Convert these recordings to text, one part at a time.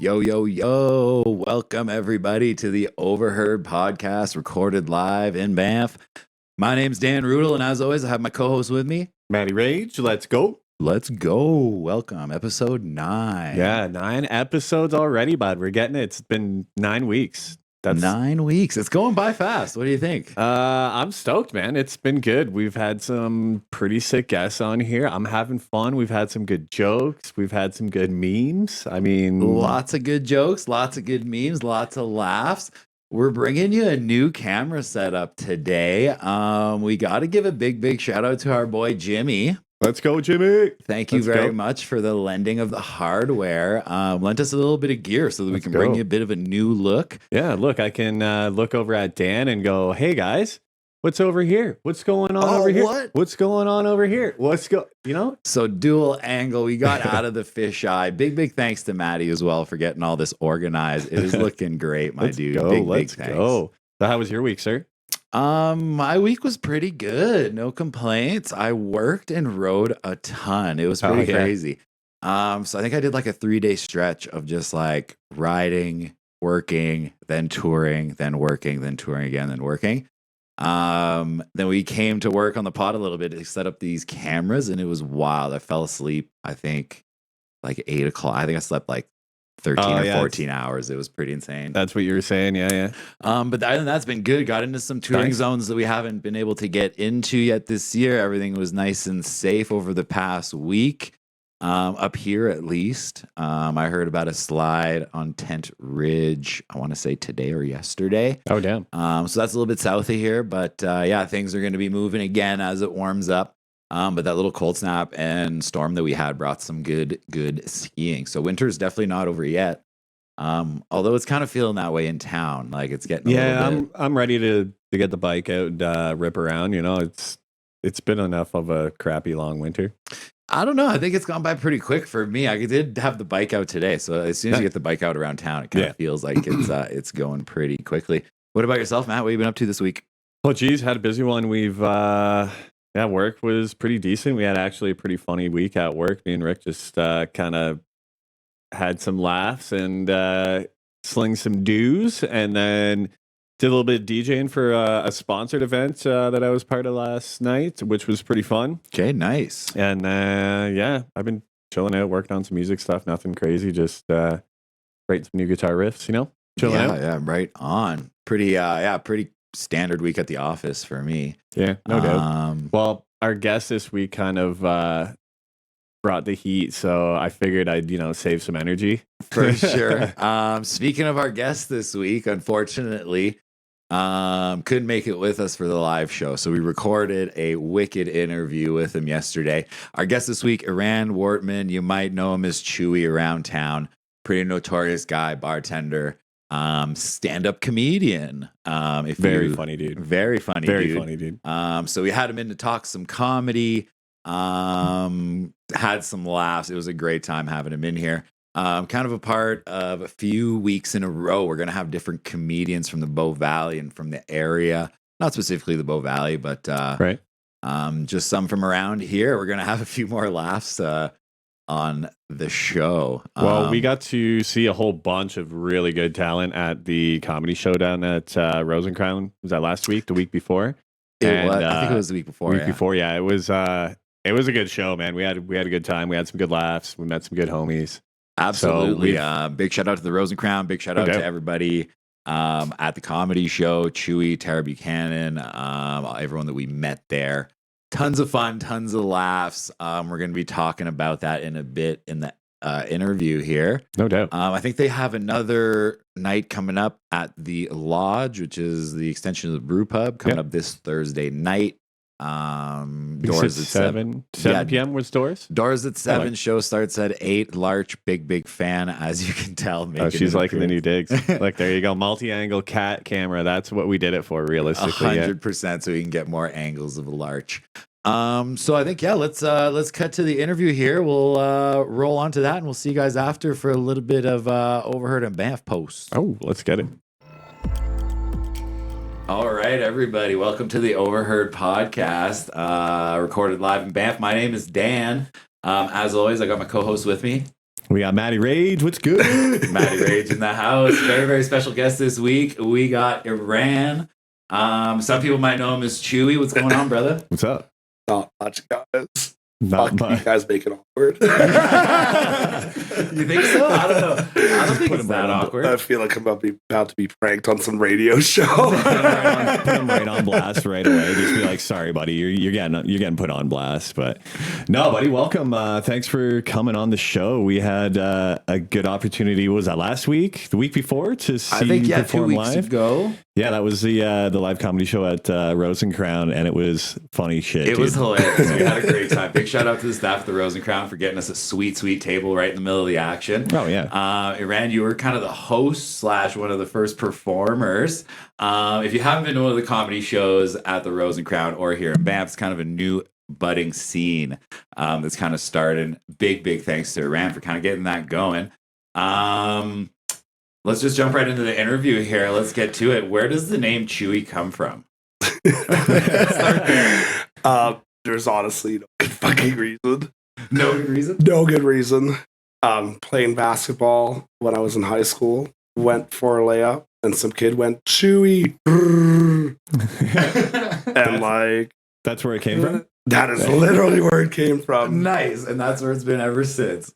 Yo, yo, yo. Welcome, everybody, to the Overheard podcast recorded live in Banff. My name's Dan Rudel, and as always, I have my co-host with me, Matty Rage. Let's go. Let's go. Welcome. Episode 9. Yeah, 9 episodes already, bud. We're getting it. It's been 9 weeks. That's 9 weeks. It's going by fast. What do you think? I'm stoked, man. It's been good. We've had some pretty sick guests on here. I'm having fun. We've had some good jokes. We've had some good memes. I mean, lots of good jokes, lots of good memes, lots of laughs. We're bringing you a new camera setup today. We got to give a big shout out to our boy Jimmy. Let's go, Jimmy. Thank you very much for the lending of the hardware. Lent us a little bit of gear so that we can bring you a bit of a new look. Yeah, look, I can look over at Dan and go, hey, guys, what's over here? What's going on over here? What's going on over here? So dual angle. We got out of the fisheye. Big thanks to Maddie as well for getting all this organized. It is looking great, my dude. Big thanks. So how was your week, sir? My week was pretty good. No complaints. I worked and rode a ton. It was Oh, pretty yeah. crazy. So I think I did like a 3-day stretch of just like riding, working, then touring, then working, then touring again, then working. Then we came to work on the pod a little bit to set up these cameras, and it was wild. I fell asleep, I think, like 8 o'clock. I think I slept like 13 or yeah, 14 hours. It was pretty insane. That's what you were saying. Yeah. But other than that's been good. Got into some touring Nice. zones that we haven't been able to get into yet this year. Everything was nice and safe over the past week. Up here at least. I heard about a slide on Tent Ridge, I want to say today or yesterday. Oh, damn. So that's a little bit south of here, but yeah, things are going to be moving again as it warms up. But that little cold snap and storm that we had brought some good skiing. So winter's definitely not over yet. Although it's kind of feeling that way in town, like it's getting a little bit. I'm ready to get the bike out and rip around. You know, it's been enough of a crappy long winter. I don't know. I think it's gone by pretty quick for me. I did have the bike out today, so as soon as you get the bike out around town, it kind of feels like it's going pretty quickly. What about yourself, Matt? What have you been up to this week? Well, geez, had a busy one. We've work was pretty decent. We had actually a pretty funny week at work. Me and Rick just kind of had some laughs and sling some doos, and then did a little bit of DJing for a sponsored event that I was part of last night, which was pretty fun. Okay, nice. And I've been chilling out, working on some music stuff. Nothing crazy, just writing some new guitar riffs. You know, chilling out. Yeah, right on. Pretty standard week at the office for me. Yeah, no doubt. Well, our guest this week kind of brought the heat, so I figured I'd save some energy for sure. Speaking of our guest this week, unfortunately, couldn't make it with us for the live show, so we recorded a wicked interview with him yesterday. Our guest this week, Iran Wortman. You might know him as Chewy around town. Pretty notorious guy, bartender, stand-up comedian. Very funny dude. Very funny dude. So we had him in to talk some comedy. Had some laughs. It was a great time having him in here. Kind of a part of a few weeks in a row. We're gonna have different comedians from the Bow Valley and from the area. Not specifically the Bow Valley, but right. Just some from around here. We're gonna have a few more laughs on the show. Well, we got to see a whole bunch of really good talent at the comedy showdown at Rosencrown. Was that last week? The week before? I think it was the week before. Yeah, it was a good show, man. We had a good time. We had some good laughs. We met some good homies. Absolutely. Big shout out to the Rosencrown. Big shout out to everybody at the comedy show. Chewy, Tara Buchanan, everyone that we met there. Tons of fun, tons of laughs. We're going to be talking about that in a bit in the interview here. No doubt. I think they have another night coming up at the Lodge, which is the extension of the Brew Pub, coming up this Thursday night. Doors at 7 p.m. was doors. Doors at 7. Show starts at 8. Larch, big fan, as you can tell. She's liking the new digs. Like, there you go, multi-angle cat camera. That's what we did it for, realistically. 100%, so we can get more angles of a Larch. So I think let's cut to the interview here. We'll roll on to that, and we'll see you guys after for a little bit of Overheard and Banff posts. Oh, let's get it. All right, everybody. Welcome to the Overheard podcast, recorded live in Banff. My name is Dan. As always, I got my co-host with me. We got Matty Rage. What's good? Matty Rage in the house. Very special guest this week. We got Iran. Some people might know him as Chewy. What's going on, brother? What's up? Not much, guys. Not much. You guys make it awkward. You think so? I don't know. I don't think it's that awkward. I feel like I'm about to be pranked on some radio show. Put him right on blast right away. Just be like, sorry, buddy, you're getting put on blast. But no, buddy, welcome. Thanks for coming on the show. We had a good opportunity. Was that last week? The week before to see you perform 2 weeks live? ago. Yeah, that was the live comedy show at Rosencrown, and it was funny shit. It was hilarious. We had a great time. Big shout out to the staff at the Rosencrown for getting us a sweet table right in the middle of the action. Oh yeah. Iran, you were kind of the host / one of the first performers. If you haven't been to one of the comedy shows at the Rosencrown or here in Banff, it's kind of a new budding scene that's kind of started. Big thanks to Iran for kind of getting that going. Let's just jump right into the interview here. Let's get to it. Where does the name Chewy come from? There's honestly no good fucking reason. No good reason. No good reason. Playing basketball when I was in high school, went for a layup, and some kid went Chewy, and like That's where it came from. that is literally where it came from. Nice, and that's where it's been ever since.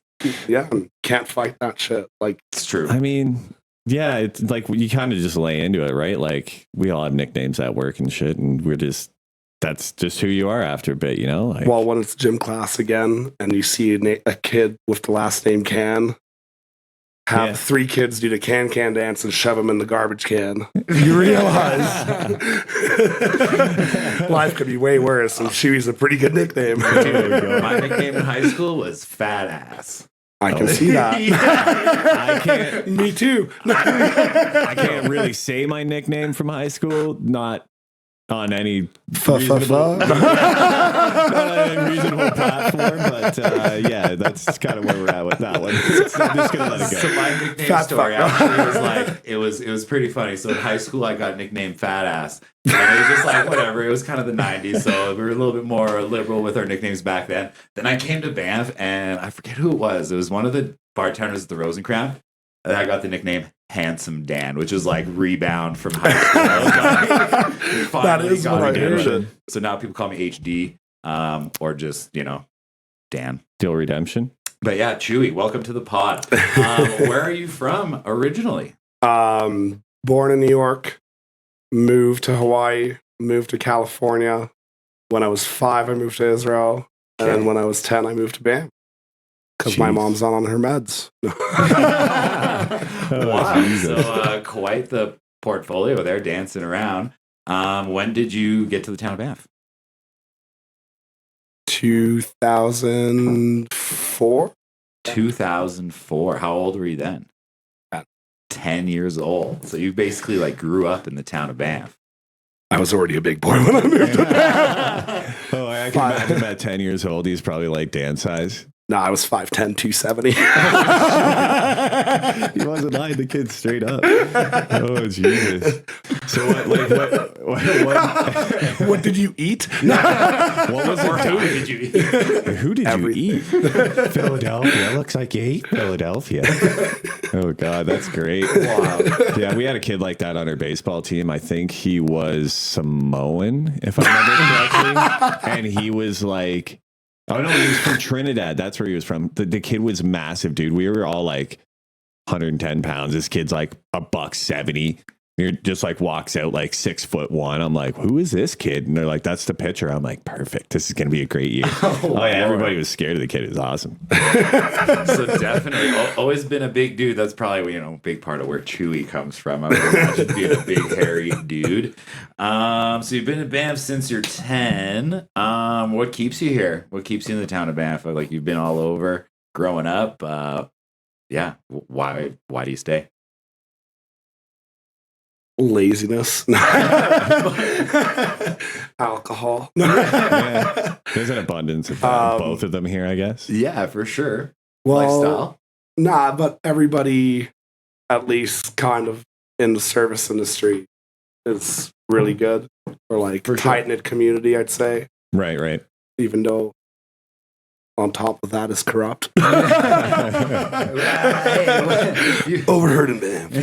Yeah, can't fight that shit. Like It's true. I mean, yeah, it's like you kind of just lay into it, right? Like we all have nicknames at work and shit, and that's just who you are after a bit, you know? Like, well, when it's gym class again, and you see a kid with the last name Can. Have 3 kids do the can dance and shove them in the garbage can. You realize life could be way worse, and Chewy's a pretty good nickname. My nickname in high school was Fat Ass. I can see that. I can't. Me too. I can't really say my nickname from high school. Not on any reasonable, not on any reasonable platform, but yeah, that's kind of where we're at with that one. So I'm just gonna let it go. So my nickname Fat story fuck. actually was like it was pretty funny. So in high school I got nicknamed Fat Ass. And it was just like whatever. It was kind of the 90s, so we were a little bit more liberal with our nicknames back then. Then I came to Banff and I forget who it was. It was one of the bartenders at the Rosencrantz. And I got the nickname Handsome Dan, which was like rebound from high school. I was like, That is got what I redemption. heard. So now people call me HD, or just Dan. Still redemption. But yeah, Chewy, welcome to the pod. Where are you from originally? Born in New York, moved to Hawaii, moved to California. When I was 5, I moved to Israel, and then when I was 10, I moved to Banff because my Jeez. mom's not on her meds. Wow. Jesus. So quite the portfolio there, dancing around. When did you get to the town of Banff? 2004. 2004. How old were you then? 10 years old. So you basically like grew up in the town of Banff. I was already a big boy when I moved to Banff. Oh, I can imagine at 10 years old, he's probably like Dan size. No, I was 5'10", 270. He wasn't lying. The kid straight up. Oh, Jesus. So What did you eat? what was Or it? who did you eat? Who did Everything. you eat? Philadelphia. Looks like you ate Philadelphia. Oh, God. That's great. Wow. Yeah, we had a kid like that on our baseball team. I think he was Samoan, if I remember correctly. And he was like, oh, no, he was from Trinidad. That's where he was from. The kid was massive, dude. We were all like 110 pounds. This kid's like $170. He just like walks out like 6'1". I'm like, who is this kid? And they're like, that's the pitcher. I'm like, perfect. This is going to be a great year. Oh, yeah, everybody was scared of the kid. It was awesome. So definitely always been a big dude. That's probably, a big part of where Chewy comes from. I would imagine being a big, hairy dude. So you've been in Banff since you're 10. What keeps you here? What keeps you in the town of Banff? Like you've been all over growing up. Yeah. Why do you stay? Laziness. Alcohol. Yeah. There's an abundance of both of them here, I guess. Yeah, for sure. Well, Lifestyle. nah, but everybody, at least kind of in the service industry, is really good. Or like For sure. tight-knit community, I'd say. Right, right. Even though on top of that is corrupt. Overheard in Banff. You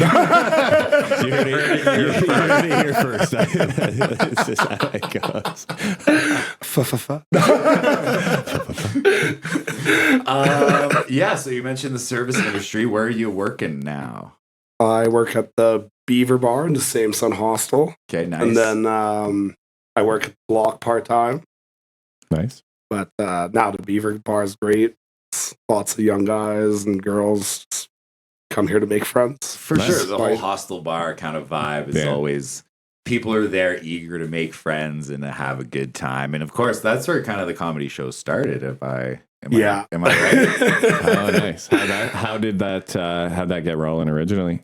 heard it here first. It's just how it goes. Yeah, so you mentioned the service industry. Where are you working now? I work at the Beaver Bar in the same Sun Hostel. Okay, nice. And then I work at the Block part-time. Nice. But now the Beaver Bar is great. It's lots of young guys and girls just come here to make friends. For Nice. sure, the whole hostel bar kind of vibe is always people are there eager to make friends and to have a good time. And of course, that's where kind of the comedy show started. Am I right? Oh, nice. How'd that get rolling originally?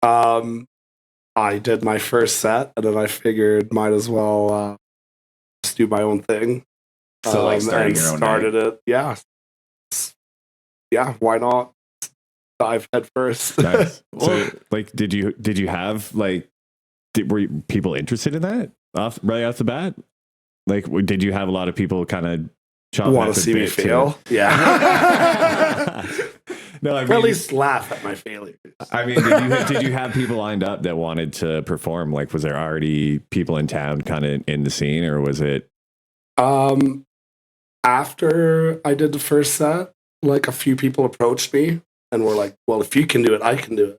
I did my first set, and then I figured might as well just do my own thing. So like starting and your own started night. it. Yeah. Yeah, why not? Dive head first. Nice. Well- So, like, did you have like, were people interested in that? right off the bat? Like, did you have a lot of people kind of want to see me fail? Yeah. No, I mean, or at least laugh at my failures. I mean, did you have people lined up that wanted to perform? Like, was there already people in town kind of in the scene, or was it? After I did the first set, like a few people approached me and were like, "Well, if you can do it, I can do it."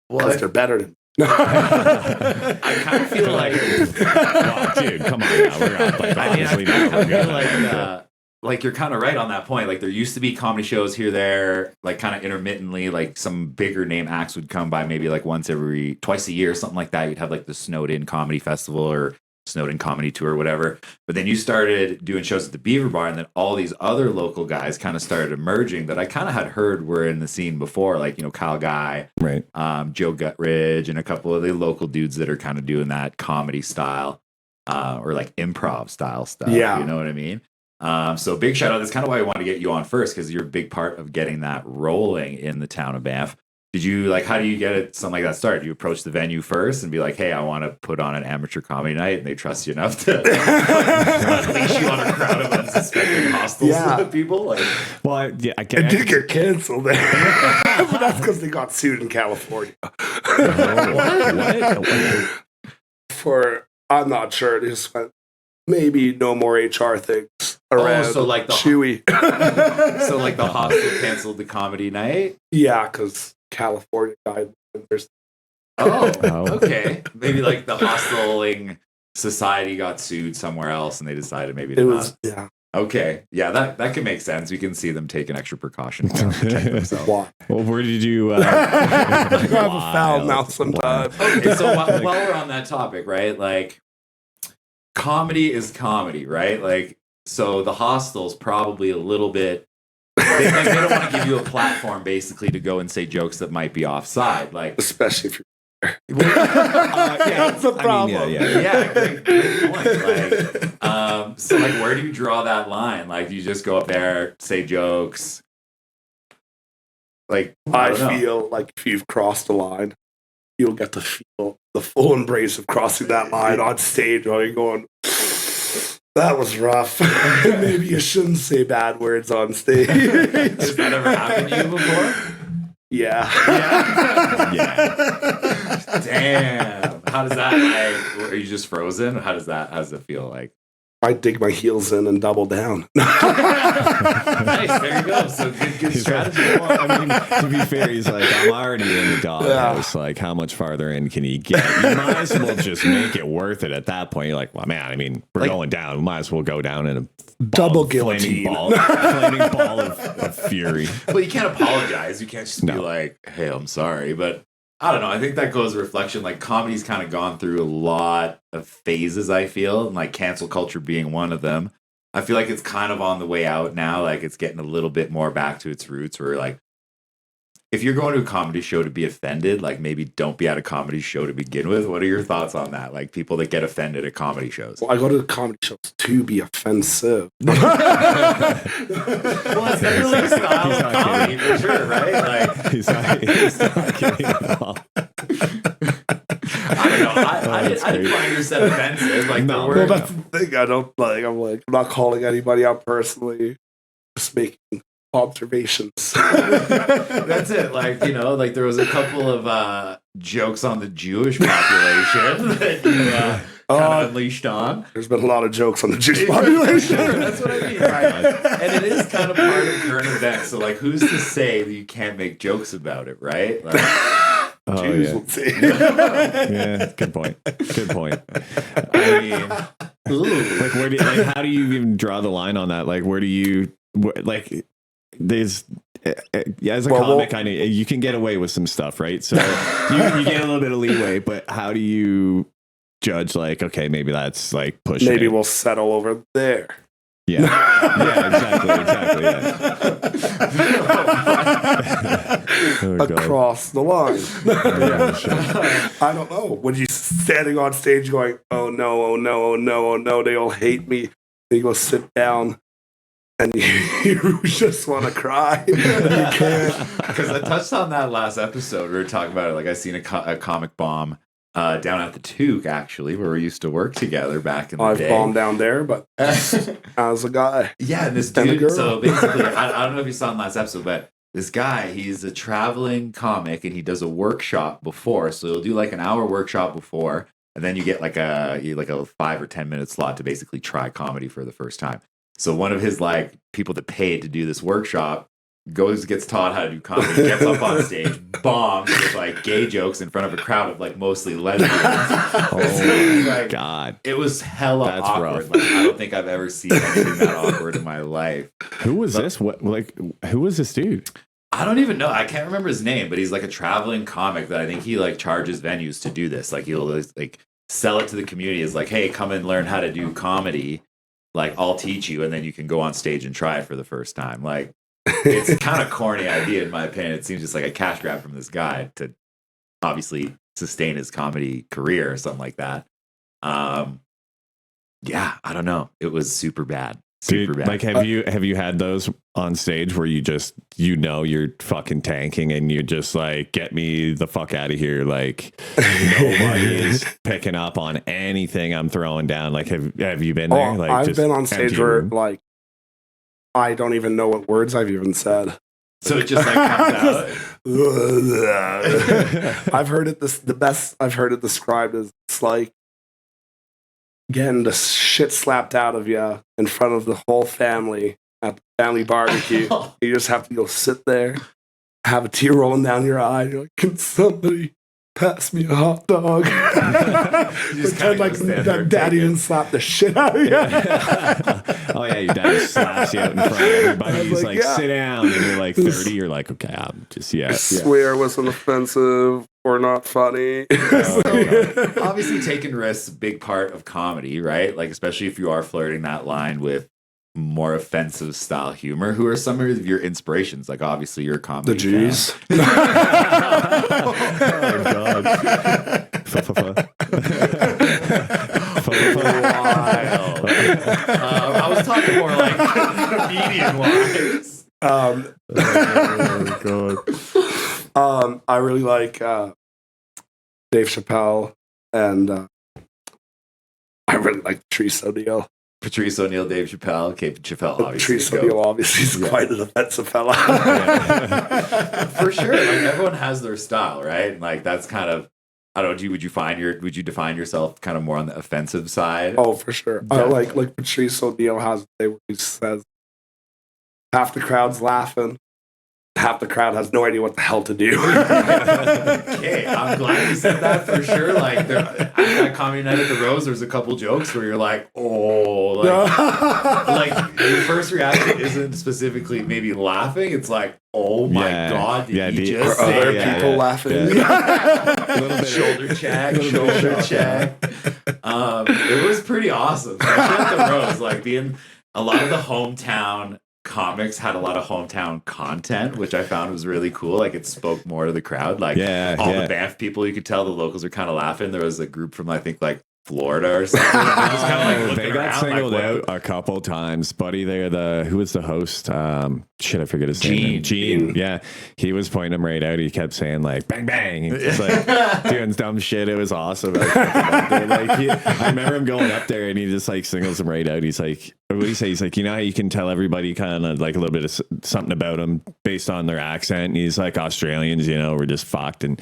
Because they're better than me. I kind of feel like, Oh, dude, come on now. I feel like you're kind of right on that point. Like there used to be comedy shows here, there, like kind of intermittently, like some bigger name acts would come by maybe like twice a year, something like that. You'd have like the Snowed In Comedy Festival or Snowed In Comedy Tour or whatever. But then you started doing shows at the Beaver Bar, and then all these other local guys kind of started emerging that I kind of had heard were in the scene before, like, you know, Kyle Guy, right, Joe Gutridge, and a couple of the local dudes that are kind of doing that comedy style or like improv style stuff. Yeah. You know what I mean? So big shout out. That's kind of why I wanted to get you on first, because you're a big part of getting that rolling in the town of Banff. Did you like, how do you get it, something like that started? You approach the venue first and be like, hey, I want to put on an amateur comedy night, and they trust you enough to unleash you on a crowd of unsuspecting hostile people? Like, well, I it did get canceled there. But that's because they got sued in California. What? For, I'm not sure, they just went, maybe no more HR things around. so like the Chewy. So like the hostel canceled the comedy night? Yeah, because California guidelines. Okay. Maybe like the hosteling society got sued somewhere else, and they decided maybe to not. Yeah. Okay. Yeah, that can make sense. We can see them taking extra precautions to protect themselves. Why? Well, where did you? I have a foul mouth sometimes. Okay, so while we're on that topic, right? Like, comedy is comedy, right? Like, so the hostel's probably a little bit. They don't want to give you a platform, basically, to go and say jokes that might be offside, like especially if you're. Yeah, that's the problem. Yeah, great point. Like, so like, where do you draw that line? Like, do you just go up there, say jokes? Like, I feel like if you've crossed the line, you'll get to feel the full embrace of crossing that line on stage while you're going, that was rough. Maybe you shouldn't say bad words on stage. Has that ever happened to you before? Yeah. Damn. How does that, like, are you just frozen? How does it feel like? I dig my heels in and double down. Nice, there you go. So good strategy. Well, I mean, to be fair, he's like, I'm already in the doghouse. Like, how much farther in can he get? You might as well just make it worth it at that point. You're like, well, man, I mean, we're going down. We might as well go down in a double guillotine. Flaming ball of fury. Well, you can't apologize. You can't just be like, hey, I'm sorry. But I don't know. I think that goes reflection. Like, comedy's kind of gone through a lot of phases, I feel, and like cancel culture being one of them. I feel like it's kind of on the way out now. Like, it's getting a little bit more back to its roots, where like, if you're going to a comedy show to be offended, like, maybe don't be at a comedy show to begin with. What are your thoughts on that? Like, people that get offended at comedy shows. Well, I go to comedy shows to be offensive. Well, it's definitely a style of comedy for sure, right? Like, he's not kidding at all. I don't know. I didn't find your set offensive. Like, no, well, that's the thing. I don't like. I'm not calling anybody out personally. Just making observations. That's it. Like, you know, like there was a couple of jokes on the Jewish population that you kind of unleashed on. There's been a lot of jokes on the Jewish population. That's what I mean, right? And it is kind of part of current events. So, like, who's to say that you can't make jokes about it, right? Like, Jews will say. Yeah, good point. Good point. I mean, like, where do you, like, how do you even draw the line on that? Like, where do you like? There's as a comic, I know you can get away with some stuff, right? So you get a little bit of leeway, but how do you judge? Like, okay, maybe that's like pushing. Maybe we'll settle over there. Yeah, exactly. Yeah. Across the line. Yeah, sure. I don't know. When you standing on stage going, oh no, they all hate me. Then you go sit down and you just want to cry. You can't. Because I touched on that last episode. We were talking about it. Like, I seen a comic bomb down at the Toque, actually, where we used to work together back in the I've day. bombed down there, but as a guy. Yeah, and this And a dude, girl. so basically, I don't know if you saw in last episode, but this guy, he's a traveling comic and he does a workshop before. So he'll do like an hour workshop before, and then you get like a 5 or 10 minute slot to basically try comedy for the first time. So one of his like people that paid to do this workshop gets taught how to do comedy, gets up on stage, bombs with like gay jokes in front of a crowd of like mostly lesbians. Oh my Like, God. it was hella That's awkward. rough. Like, I don't think I've ever seen anything that awkward in my life. Who was this? Who was this dude? I don't even know. I can't remember his name, but he's like a traveling comic that I think he like charges venues to do this. Like he'll like sell it to the community as like, hey, come and learn how to do comedy. Like I'll teach you, and then you can go on stage and try it for the first time. Like it's kind of corny idea in my opinion. It seems just like a cash grab from this guy to obviously sustain his comedy career or something like that. Yeah, I don't know. It was super bad. Super Dude, bad. like have you had those on stage where you just you're fucking tanking and you just like get me the fuck out of here, like nobody is picking up on anything I'm throwing down? Like have you been there? Like I've just been on stage empty where room? like I don't even know what words I've even said. So it just like comes out. I've heard it I've heard it described as it's like getting the shit slapped out of you in front of the whole family at the family barbecue. You just have to go sit there, have a tear rolling down your eye. You're like, can somebody pass me a hot dog? just Pretend like that daddy didn't slap the shit out of you. Oh yeah, your dad slaps you out in front of everybody. I was He's like, like, yeah. sit down, and you're like 30. You're like, okay, I'm just I swear wasn't offensive or not funny. Obviously, taking risks is a big part of comedy, right? Like, especially if you are flirting that line with more offensive style humor. Who are some of your inspirations? Like, obviously, you're a comedy The Jews. Oh God. Wild. I was talking more like comedian wise. Oh God. I really like Dave Chappelle, and I really like Patrice O'Neill. Patrice O'Neill, Dave Chappelle, Chappelle, obviously. Patrice O'Neill obviously is quite an offensive fella. For sure. Like, everyone has their style, right? And like that's kind of, I don't know, would you define yourself kind of more on the offensive side? Oh, for sure. Like Patrice O'Neill has a day where he says half the crowd's laughing, half the crowd has no idea what the hell to do. Okay, I'm glad you said that for sure. Like at that comedy night at the Rose, there's a couple jokes where you're like, oh, like your first reaction isn't specifically maybe laughing. It's like, oh my God, did you just Are say other that? people laughing? A little bit shoulder check. It was pretty awesome, especially at the Rose. Like being a lot of the hometown comics had a lot of hometown content, which I found was really cool. Like it spoke more to the crowd. Like all the Banff people, you could tell the locals are kind of laughing. There was a group from I think like Florida or something. Just kind of like looking They got around, singled like, out a couple times. Buddy there, who was the host? I forget his name. Gene. Yeah. He was pointing him right out. He kept saying like bang bang. He was like doing dumb shit. It was awesome. I remember him going up there and he just like singles him right out. He's like, what do you say? He's like, you know how you can tell everybody kind of like a little bit of something about them based on their accent. And he's like, Australians, we're just fucked. And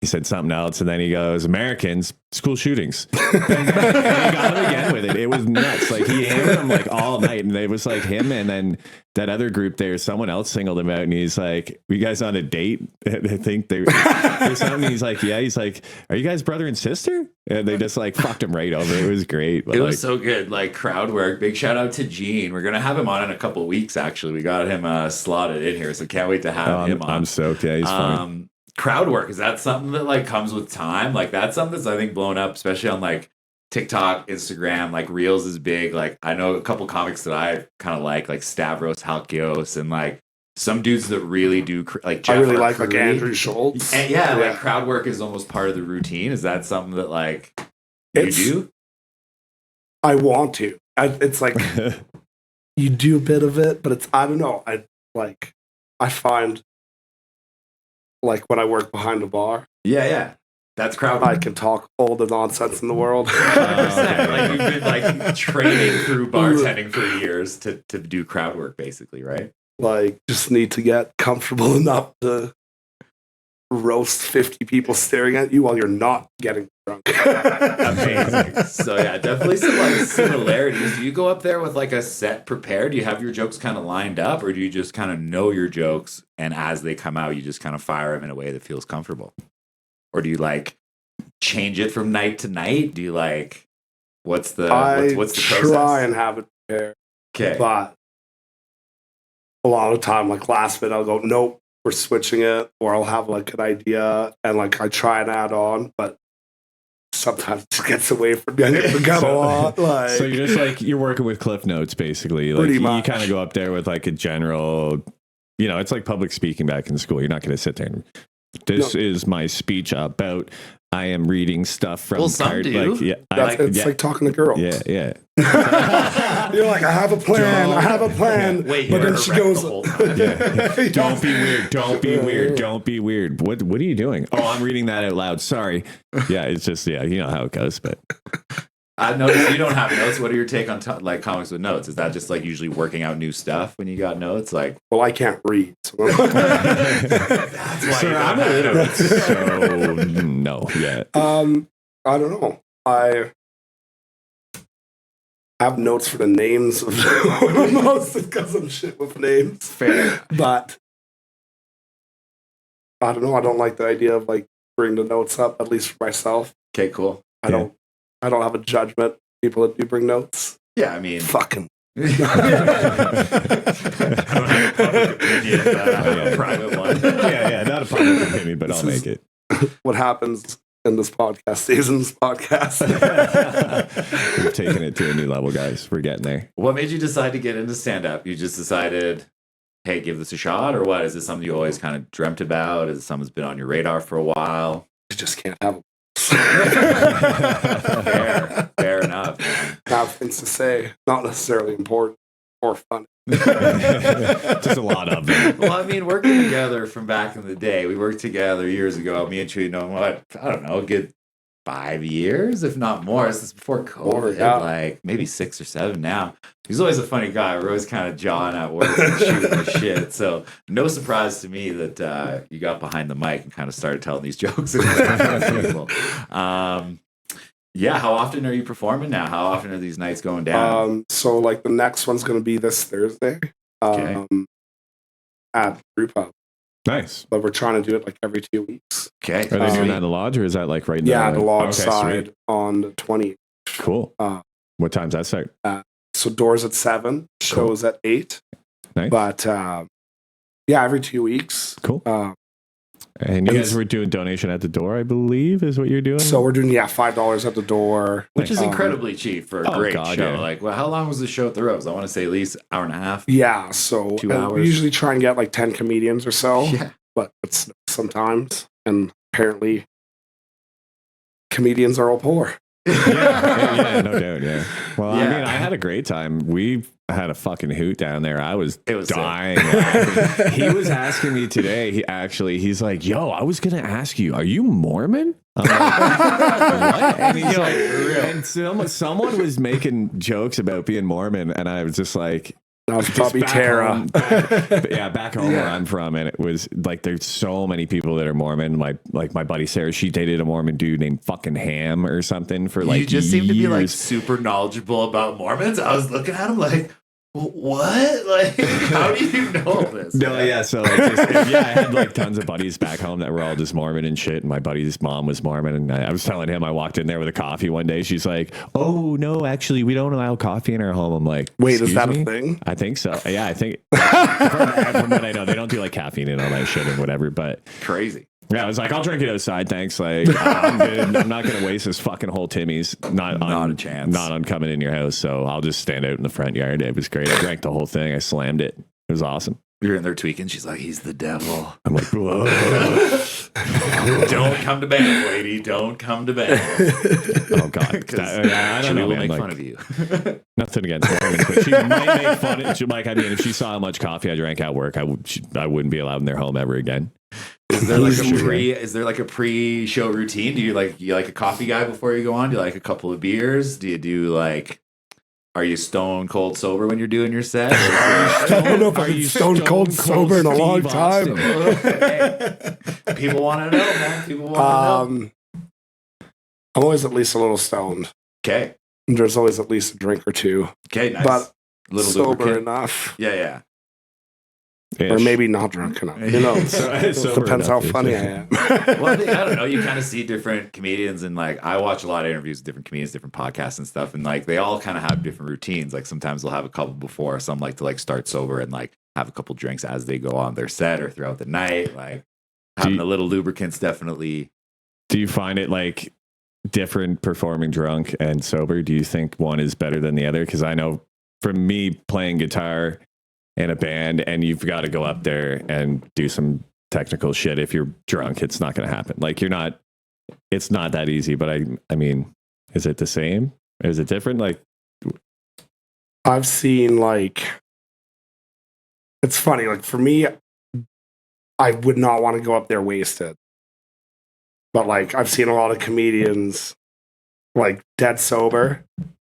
he said something else. And then he goes, Americans, school shootings. And he got him again with it. It was nuts. Like he hammered him like all night. And it was like him and then that other group there, someone else singled him out and he's like, "You guys on a date?" I think they or something. He's like, "Yeah." He's like, "Are you guys brother and sister?" And they just like fucked him right over. It was great. But it was so good. Like crowd work. Big shout out to Gene. We're gonna have him on in a couple of weeks. Actually, we got him slotted in here, so can't wait to have him on. I'm stoked. Yeah, he's funny. Crowd work, is that something that like comes with time? Like that's something that's I think blown up, especially on like TikTok, Instagram, like Reels is big. Like I know a couple comics that I kind of like Stavros Halkios, and like some dudes that really do like Jeff I really like Curry. Andrew Schultz. And like crowd work is almost part of the routine. Is that something that like you do? I want to. It's like you do a bit of it, but I don't know. I find like when I work behind the bar. Yeah. That's crowd I work. can talk all the nonsense in the world. 100%. Like you've been like training through bartending for years to do crowd work, basically, right? Like, just need to get comfortable enough to roast 50 people staring at you while you're not getting drunk. Amazing. So yeah, definitely some like similarities. Do you go up there with like a set prepared? Do you have your jokes kind of lined up, or do you just kind of know your jokes and as they come out, you just kind of fire them in a way that feels comfortable? Or do you like change it from night to night? Do you like what's the what's the process? Try and have it prepared. Okay. But a lot of time, like last minute, I'll go, nope, we're switching it, or I'll have like an idea and like I try and add on, but sometimes it gets away from me. I forget a lot. Like, So you're just like, you're working with Cliff Notes, basically. Like Pretty you much. kind of go up there with like a general, you know, it's like public speaking back in school. You're not going to sit there and, this is my speech about, I am reading stuff from Well, some do. Like, yeah, it's like talking to girls. yeah. You're like, I have a plan. Wait, but you're then she erect goes, the whole time. Don't be weird. Don't be weird. Don't be weird. What are you doing? Oh, I'm reading that out loud. Sorry. Yeah, it's just, yeah, you know how it goes. But I noticed you don't have notes. What are your take on like comics with notes? Is that just like usually working out new stuff when you got notes? Like, well, I can't read. So. that's why you I'm don't have notes. so no, yeah. I don't know. I have notes for the names of mostly because I'm shit with names. Fair. But I don't know. I don't like the idea of like bringing the notes up, at least for myself. Okay, cool. I don't have a judgment. People that do bring notes. Yeah, I mean, Fucking. I don't have a public opinion, but I have a private one. yeah, not a public opinion, but I'll make it. What happens in this podcast stays in this podcast. We're taking it to a new level, guys. We're getting there. What made you decide to get into stand-up? You just decided, hey, give this a shot, or what? Is this something you always kind of dreamt about? Is it something that's been on your radar for a while? You just can't have Fair enough. Man. have things to say, not necessarily important or funny. Just a lot of them. Well, I mean, working together from back in the day, we worked together years ago. Me and Chewy, what? I don't know, a good 5 years, if not more. This is before COVID, like maybe 6 or 7 now. He's always a funny guy. We're always kind of jawing at work and shooting the shit. So no surprise to me that you got behind the mic and kind of started telling these jokes. Yeah, how often are you performing now? How often are these nights going down? So like the next one's going to be this Thursday at Brewpub. Nice. But we're trying to do it like every 2 weeks. Okay. Are they doing that in the lodge, or is that like right in the lodge okay, side sweet. on the 20th. Cool. What time's that start? So doors at 7, shows at 8. Nice. But yeah, every 2 weeks. Cool. And you guys were doing donation at the door, I believe, is what you're doing? So we're doing, $5 at the door. Which is incredibly cheap for a great show. Yeah. Like, well, how long was the show at the Rose? I want to say at least hour and a half. Yeah, so 2 hours. we usually try and get like 10 comedians or so. Yeah. But it's sometimes. And apparently comedians are all poor. yeah, no doubt. Yeah. Well, Yeah. I mean, I had a great time. We had a fucking hoot down there. I was dying. He was asking me today. He's like, "Yo, I was gonna ask you, are you Mormon?" I'm like, what? And he's like, and someone was making jokes about being Mormon, and I was just like, That was probably Tara. Back home where I'm from, and it was like there's so many people that are Mormon. My buddy Sarah, she dated a Mormon dude named fucking Ham or something for like you just years. seem to be like super knowledgeable about Mormons. I was looking at him like, what? Like, how do you know this? No, yeah. So like, I had like tons of buddies back home that were all just Mormon and shit. And my buddy's mom was Mormon, and I was telling him I walked in there with a coffee one day. She's like, "Oh no, actually, we don't allow coffee in our home." I'm like, wait, is that me? a thing? I think so. Yeah, I think from what I know, they don't do like caffeine and all that shit and whatever. But crazy. yeah, I was like, I'll drink it outside, thanks. Like, I'm good. I'm not gonna waste this fucking whole Timmy's. Not a chance. Not on coming in your house. So I'll just stand out in the front yard. It was great. I drank the whole thing. I slammed it. It was awesome. You're in there tweaking. She's like, he's the devil. I'm like, whoa. Don't come to Banff, lady. Don't come to Banff. Oh God, I don't know. Will Man. make Like, fun of you. nothing against Mormons, but she might make fun of. Like, I mean, if she saw how much coffee I drank at work, I wouldn't be allowed in their home ever again. Is there like a pre-show routine? Do you like a coffee guy before you go on? Do you like a couple of beers? Do you do like? Are you stone cold sober when you're doing your set? I don't know if I've been stone cold sober in a long time. People want to know, man. People want to know. I'm always at least a little stoned. Okay. There's always at least a drink or two. Okay, nice. But little sober lubricant. enough. Yeah. Or maybe not drunk enough. You know, it depends how funny I am. Well, I don't know. You kind of see different comedians, and like I watch a lot of interviews with different comedians, different podcasts and stuff, and like they all kind of have different routines. Like sometimes they'll have a couple before. Some like to like start sober and like have a couple drinks as they go on their set or throughout the night. Like having a little lubricants definitely. Do you find it like different performing drunk and sober? Do you think one is better than the other? Because I know for me playing guitar in a band and you've got to go up there and do some technical shit. If you're drunk, it's not going to happen. Like it's not that easy, but I mean, is it the same? Is it different? Like I've seen like, it's funny. Like for me, I would not want to go up there wasted, but like I've seen a lot of comedians like dead sober.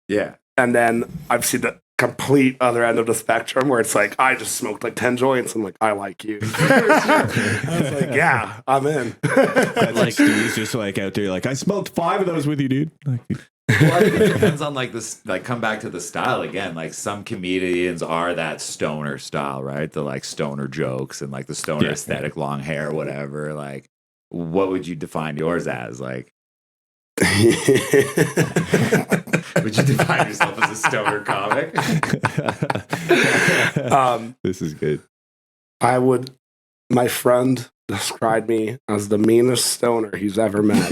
Yeah. And then I've seen the complete other end of the spectrum where it's like, I just smoked like 10 joints. I'm like, I like you. I was like, yeah, I'm in. That's like Stu's just like out there like, I smoked 5 of those with you, dude. Like, well, I think it depends on like this, like come back to the style again. Like some comedians are that stoner style, right? The like stoner jokes and like the stoner aesthetic, long hair, whatever. Like, what would you define yours as? Like, would you define yourself as a stoner comic? This is good. My friend described me as the meanest stoner he's ever met.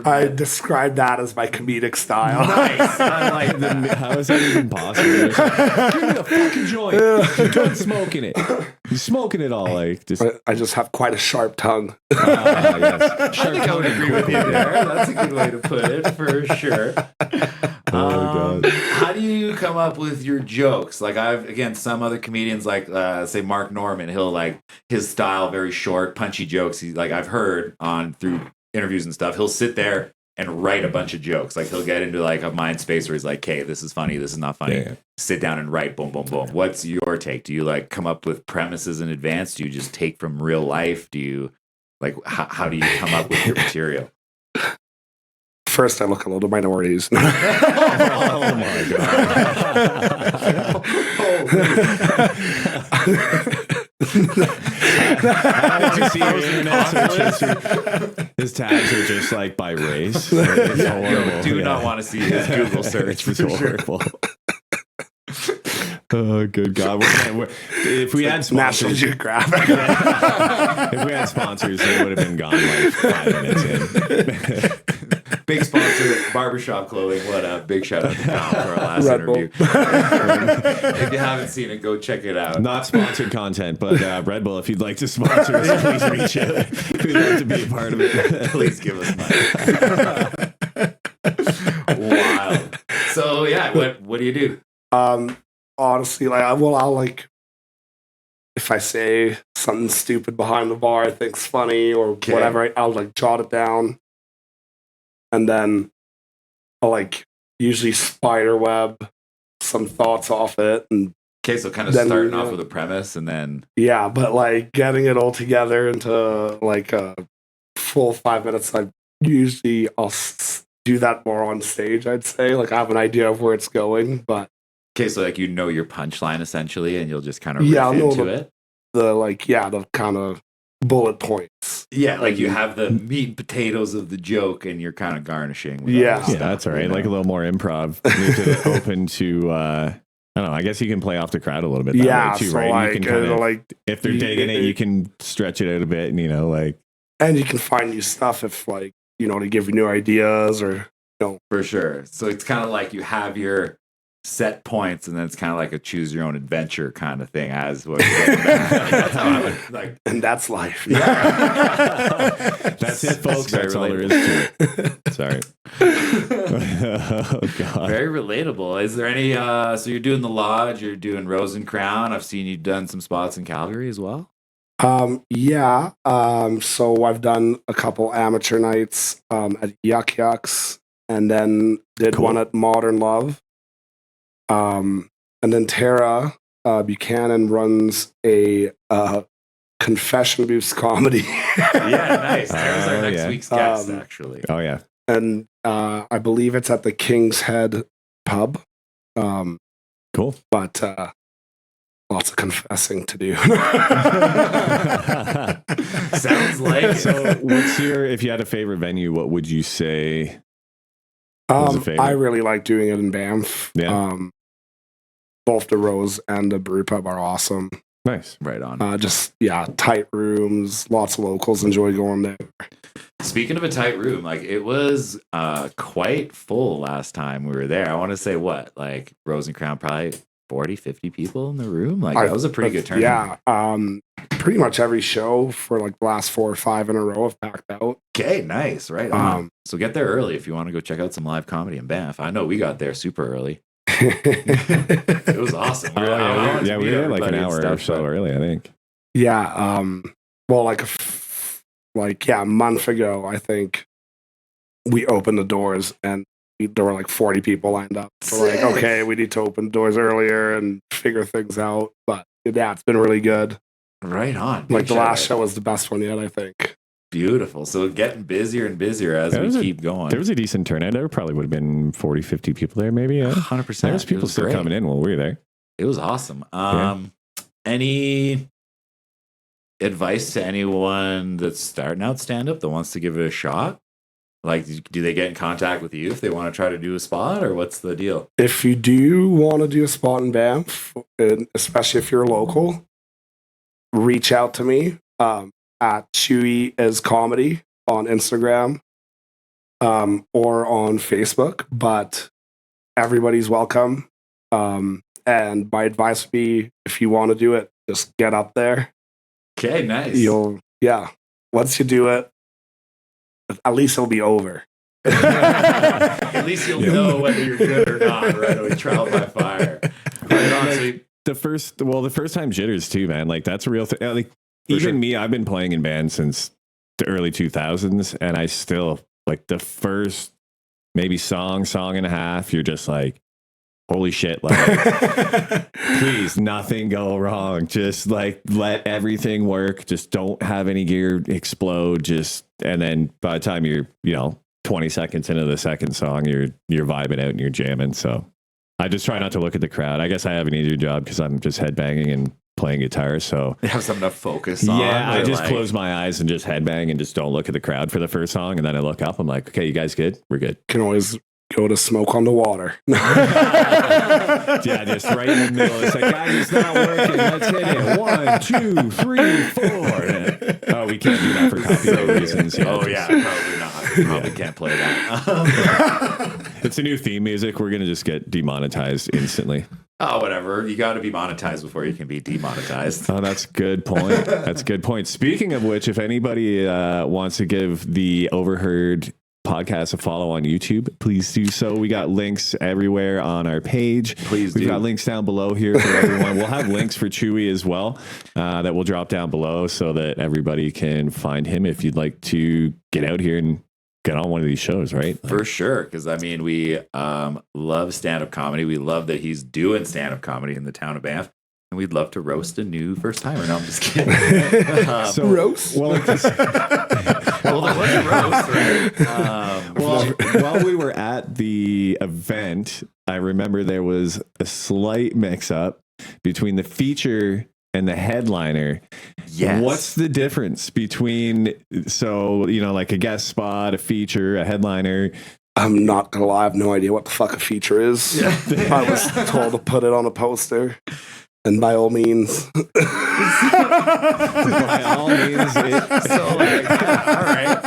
I described that as my comedic style. Nice. I like that. How is that even possible? Give me a fucking joint. You're done smoking it. You're smoking it all. Like I just have quite a sharp tongue. Yes. Sharp tongue. I would agree with you there. That's a good way to put it for sure. How do you come up with your jokes? Like some other comedians like say Mark Norman, he'll like his style very short, punchy jokes. He's like I've heard on through interviews and stuff, he'll sit there and write a bunch of jokes. Like he'll get into like a mind space where he's like, "Okay, this is funny, this is not funny." Yeah. Sit down and write, boom, boom, boom. What's your take? Do you like come up with premises in advance? Do you just take from real life? Do you like how do you come up with your material? First, I look a little minorities. Oh my god! His tags are just like by race. It's horrible. Do not want to see his Google search. It's horrible. Oh, good God. If we had sponsors, National Geographic. If we had sponsors, they would have been gone like 5 minutes in. Big sponsor, Barbershop Clothing. What up? Big shout out to Kyle for our last Red interview. If you haven't seen it, go check it out. Not sponsored content, but Red Bull, if you'd like to sponsor us, please reach out. We'd love to be a part of it. Please give us money. Wild. So yeah, what do you do? Honestly, like I'll like if I say something stupid behind the bar I think's funny or whatever, I'll like jot it down, and then I'll like usually spiderweb some thoughts off it. And okay, so kind of starting off with a premise and then but like getting it all together into like a full 5 minutes. I'll do that more on stage. I'd say like I have an idea of where it's going, but. Okay, so like your punchline essentially, and you'll just kind of riff into it. The kind of bullet points. Yeah, like you have the meat and potatoes of the joke, and you're kind of garnishing. With That's all right. Like a little more improv. Leave it open to. I don't know. I guess you can play off the crowd a little bit. That way too, so right? like, you can kinda, if they're digging it, you can stretch it out a bit, and and you can find new stuff if to give you new ideas or For sure. So it's kind of like you have your set points, and then it's kind of like a choose your own adventure kind of thing. As what that's how I would like, and that's life. Yeah. That's it, folks. That's all there is to it. Sorry. Oh, God. Very relatable. Is there any? So you're doing the Lodge, you're doing Rose and Crown. I've seen you've done some spots in Calgary as well. Yeah. So I've done a couple amateur nights at Yuck Yucks, and then did one at Modern Love. And then Tara Buchanan runs a confession boost comedy. Yeah, nice. Tara's our next week's guest, actually. Oh yeah. And I believe it's at the King's Head pub. Cool. But lots of confessing to do. Sounds like. So, what's your? If you had a favorite venue, what would you say? Was a favorite? I really like doing it in Banff. Yeah. Both the Rose and the Brew Pub are awesome. Nice. Right on. Just tight rooms. Lots of locals enjoy going there. Speaking of a tight room, like it was quite full last time we were there. I want to say like Rose and Crown, probably 40, 50 people in the room. Like that was a pretty good turnout. Yeah. Pretty much every show for like the last 4 or 5 in a row have packed out. Okay, nice. Right on. So get there early if you want to go check out some live comedy in Banff. I know we got there super early. It was awesome. We were there like an hour or so early, I think. Yeah. Well, a month ago, I think we opened the doors and there were like 40 people lined up. So like, okay, we need to open doors earlier and figure things out. But yeah, it's been really good. Right on. Like the last show was the best one yet, I think. Beautiful. So getting busier and busier as we keep going. There was a decent turnout. There probably would have been 40, 50 people there, maybe. 100%. There was people still coming in while we were there. It was awesome. Any advice to anyone that's starting out stand-up that wants to give it a shot? Like, do they get in contact with you if they want to try to do a spot, or what's the deal? If you do want to do a spot in Banff, especially if you're local, reach out to me at Chewy is Comedy on Instagram or on Facebook. But everybody's welcome. And my advice would be, if you want to do it, just get up there. Okay, nice. Once you do it, at least it'll be over. At least you'll know whether you're good or not, right? Or trial by fire. Right on. So the first time jitters too, man. Like that's a real thing. Like even me, I've been playing in bands since the early 2000s, and I still like the first maybe song and a half. You're just like, holy shit! Like, please, nothing go wrong. Just like let everything work. Just don't have any gear explode. And then by the time you're 20 seconds into the second song, you're vibing out and you're jamming. So I just try not to look at the crowd. I guess I have an easier job because I'm just headbanging and playing guitar. So you have something to focus on. Yeah, I just close my eyes and just headbang and just don't look at the crowd for the first song. And then I look up. I'm like, okay, you guys good? We're good. Can always go to Smoke on the Water. Yeah, just right in the middle. It's like, guys, it's not working. Let's hit it. 1, 2, 3, 4. Oh, we can't do that for copyright reasons. Yeah, probably not. We probably can't play that. It's a new theme music. We're going to just get demonetized instantly. Oh, whatever. You got to be monetized before you can be demonetized. Oh, that's a good point. That's a good point. Speaking of which, if anybody wants to give the Overheard podcast a follow on YouTube, please do so. We got links everywhere on our page. We've got links down below here for everyone. We'll have links for Chewy as well that will drop down below so that everybody can find him if you'd like to get out here and get on one of these shows, right? For sure. Because I mean, we love stand-up comedy. We love that he's doing stand-up comedy in the town of Banff. And we'd love to roast a new first timer. No, I'm just kidding. Roast? Well, well, there was a roast, right? While we were at the event, I remember there was a slight mix-up between the feature and the headliner. Yes. What's the difference between, like a guest spot, a feature, a headliner? I'm not gonna lie, I have no idea what the fuck a feature is. Yeah. I was told to put it on a poster. And by all means. By all means. All right.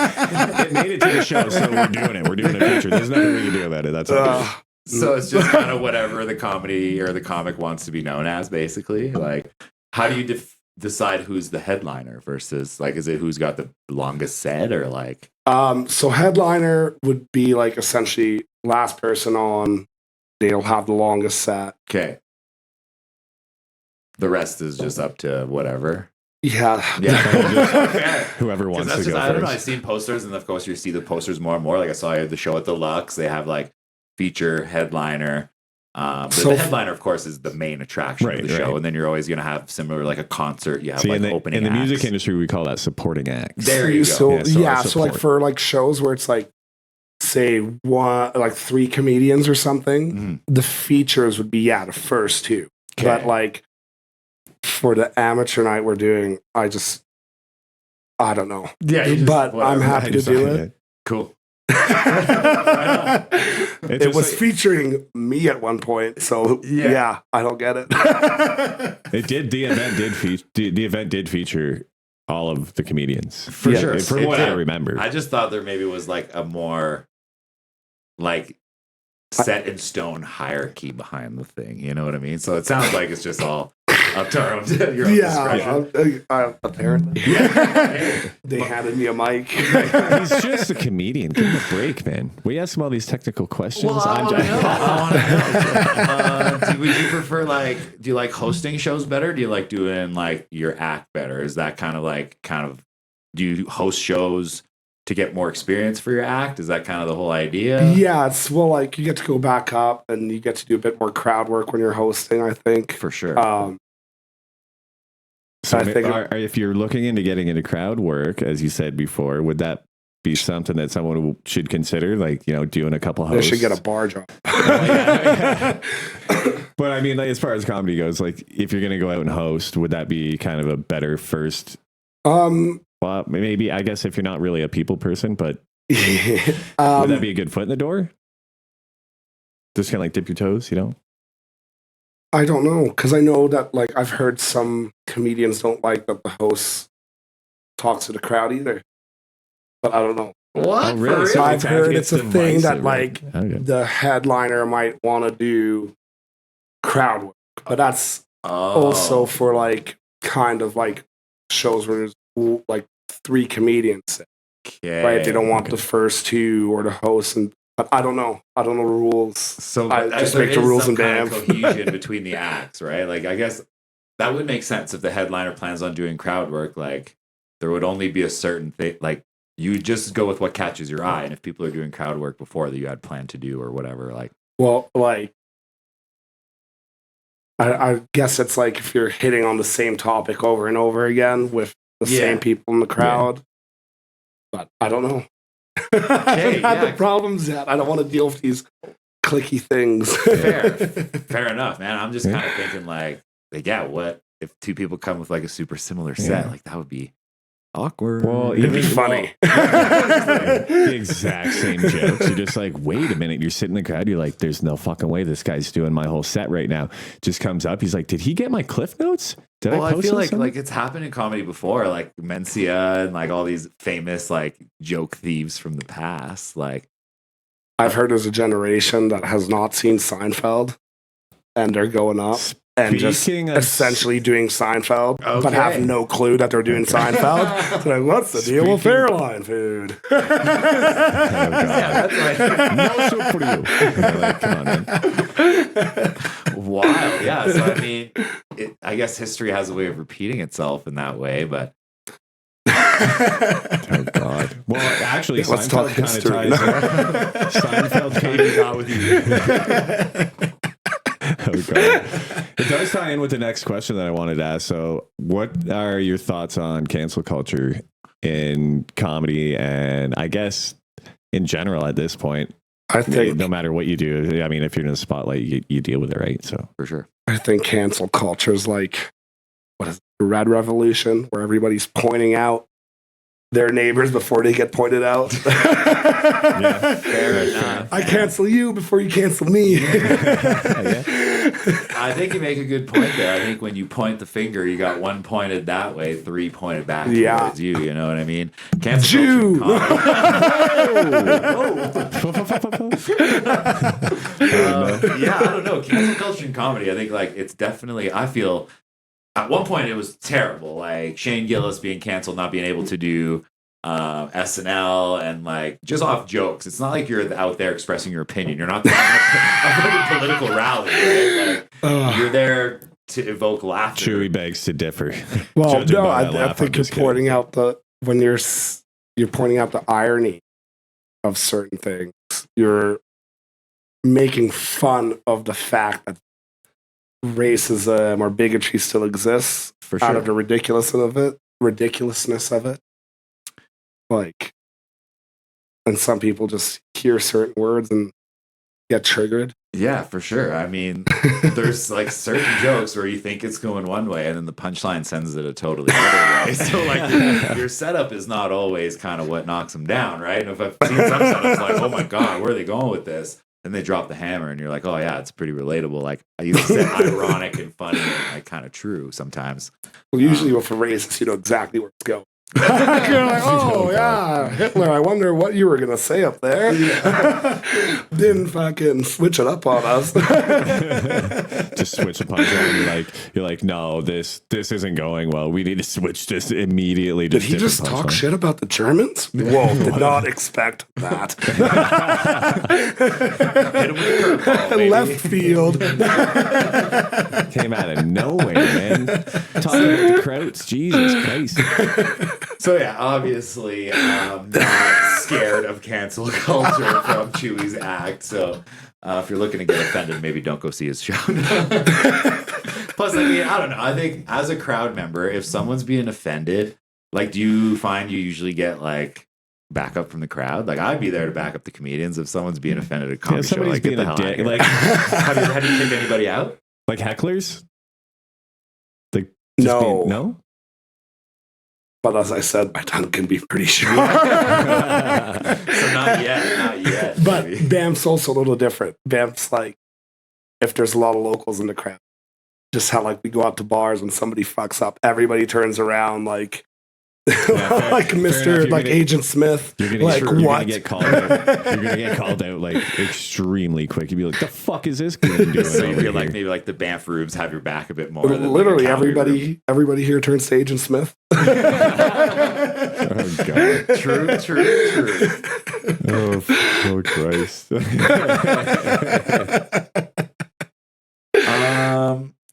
It made it to the show, so we're doing it. We're doing a feature. There's nothing we can do about it. That's all. So it's just kind of whatever the comedy or the comic wants to be known as, basically. Like, how do you decide who's the headliner versus, like, is it who's got the longest set or like? So headliner would be like essentially last person on. They'll have the longest set. Okay. The rest is just up to whatever. Yeah. Whoever wants to go I don't know. first. I've seen posters, and of course, you see the posters more and more. Like I saw the show at the Lux. They have like feature headliner. The headliner, of course, is the main attraction of the show, and then you're always going to have similar, like a concert. You have like opening. In the music acts. industry, we call that supporting acts. There you go. So like for like shows where it's like, say like 3 comedians or something, the features would be the first 2. Okay. But like for the amateur night we're doing, I don't know. Yeah, but I'm happy to do it. Cool. It was featuring me at one point, so I don't get it. The event did feature all of the comedians for sure. From what I remember, I just thought there maybe was like a more like set in stone hierarchy behind the thing. You know what I mean? So it sounds like it's just all up to your own discretion. Apparently. They handed me a mic. He's just a comedian. Give him a break, man. We ask him all these technical questions. Well, I want to know. Would you prefer do you like hosting shows better? Do you like doing like your act better? Is that kind of do you host shows to get more experience for your act? Is that kind of the whole idea? Yeah, it's like you get to go back up and you get to do a bit more crowd work when you're hosting, I think. For sure. So if you're looking into getting into crowd work, as you said before, would that be something that someone should consider? Like, doing a couple hosts? They should get a bar job. But I mean, like, as far as comedy goes, like if you're going to go out and host, would that be kind of a better first? Well, maybe, I guess if you're not really a people person, but would that be a good foot in the door? Just kind of like dip your toes, I don't know, because I know that like I've heard some comedians don't like that the host talks to the crowd either. But I don't know. What? Oh, really? So I've heard it's a thing that like the headliner might want to do crowd work, but that's also for like kind of like shows where there's like 3 comedians, right? They don't want the first 2 or the host, but I don't know. I don't know the rules. So I just make the rules and damn cohesion between the acts, right? Like I guess that would make sense if the headliner plans on doing crowd work. Like there would only be a certain thing. Like you just go with what catches your eye, and if people are doing crowd work before that you had planned to do or whatever, like I guess it's like if you're hitting on the same topic over and over again with the same people in the crowd. But I don't know. I haven't had the problems yet. I don't want to deal with these clicky things. Fair enough, man. I'm just kind of thinking like, what if 2 people come with like a super similar set? Like that would be awkward. Well, it'd be funny. The exact same jokes. You're just like, wait a minute. You're sitting in the crowd. You're like, there's no fucking way this guy's doing my whole set right now. Just comes up. He's like, did he get my Cliff Notes? I feel like it's happened in comedy before, like Mencia and like all these famous like joke thieves from the past. Like I've heard there's a generation that has not seen Seinfeld, and they're going up and just essentially doing Seinfeld, but have no clue that they're doing Seinfeld. So like, what's the deal with Fairline food? No soup for you. Like, come on, man. Wild, yeah. So I mean, I guess history has a way of repeating itself in that way, but. Oh God! Well, actually, let's talk history. Seinfeld kind of got with you. Oh God! It does tie in with the next question that I wanted to ask. So, what are your thoughts on cancel culture in comedy, and I guess in general at this point? I think no matter what you do, I mean, if you're in the spotlight, you deal with it, right? So for sure, I think cancel culture is like the Red Revolution, where everybody's pointing out their neighbors before they get pointed out. Yeah, fair enough. I cancel you before you cancel me. I think you make a good point there. I think when you point the finger, you got 1 pointed that way, 3 pointed back towards you. You know what I mean? Cancel Jew. Yeah, I don't know. Cancel culture in comedy, I think like it's definitely. I feel at one point it was terrible. Like Shane Gillis being canceled, not being able to do SNL, and like just off jokes. It's not like you're out there expressing your opinion. You're not having a political rally. Right? Like, you're there to evoke laughter. Chewy begs to differ. Well, Judging no, by that I laugh, think I'm you're just kidding. pointing out when you're pointing out the irony of certain things. You're making fun of the fact that racism or bigotry still exists For sure. out of the ridiculousness of it. Like, and some people just hear certain words and get triggered. Yeah, for sure. I mean, there's like certain jokes where you think it's going one way and then the punchline sends it a totally other way. So like your setup is not always kind of what knocks them down, right? And if I've seen some setups like, oh my God, where are they going with this? And they drop the hammer and you're like, oh yeah, it's pretty relatable. Like you said, ironic and funny and like kind of true sometimes. Well, usually with a racist, you know exactly where it's going. You're like, oh yeah, Hitler. I wonder what you were gonna say up there. Didn't fucking switch it up on us. Just switch the punchline. You're like, no, this isn't going well. We need to switch this immediately. Did he just talk shit about the Germans? Whoa, did not expect that. Hit him with a curveball, Left field. Came out of nowhere, man. Talking about the Krauts, Jesus Christ. So yeah, obviously not scared of cancel culture from Chewy's act. So if you're looking to get offended, maybe don't go see his show. Plus, I mean, I don't know. I think as a crowd member, if someone's being offended, like, do you find you usually get like backup from the crowd? Like, I'd be there to back up the comedians if someone's being offended at a comedy show. Like, get the hell out of here. Like, have you kicked anybody out? Like hecklers? Like No. But as I said, my tongue can be pretty sharp. So not yet. But maybe. BAM's also a little different. BAM's like, if there's a lot of locals in the crowd, just how like we go out to bars when somebody fucks up, everybody turns around like, Yeah, like Mr. Like Agent Smith. You're gonna, like, you're what? gonna get called out. You're gonna get called out like extremely quick. You'd be like, "The fuck is this goon doing?" So you over feel like here?" maybe like the Banff rooms have your back a bit more. Than Literally, like a county room. everybody here turns to Agent Smith. Oh god! True. Oh Christ!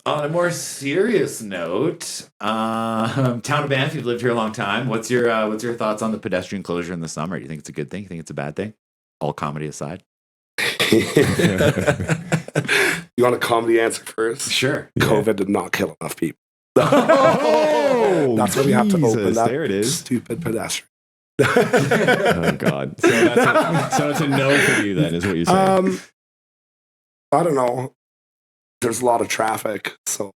On a more serious note, town of Banff, you've lived here a long time. What's your thoughts on the pedestrian closure in the summer? Do you think it's a good thing? You think it's a bad thing? All comedy aside. You want a comedy answer first? Sure. COVID did not kill enough people. Oh, That's why we have to open Jesus, that there it is. stupid pedestrian. Oh god! So it's a no for you then, is what you're saying? I don't know. There's a lot of traffic, so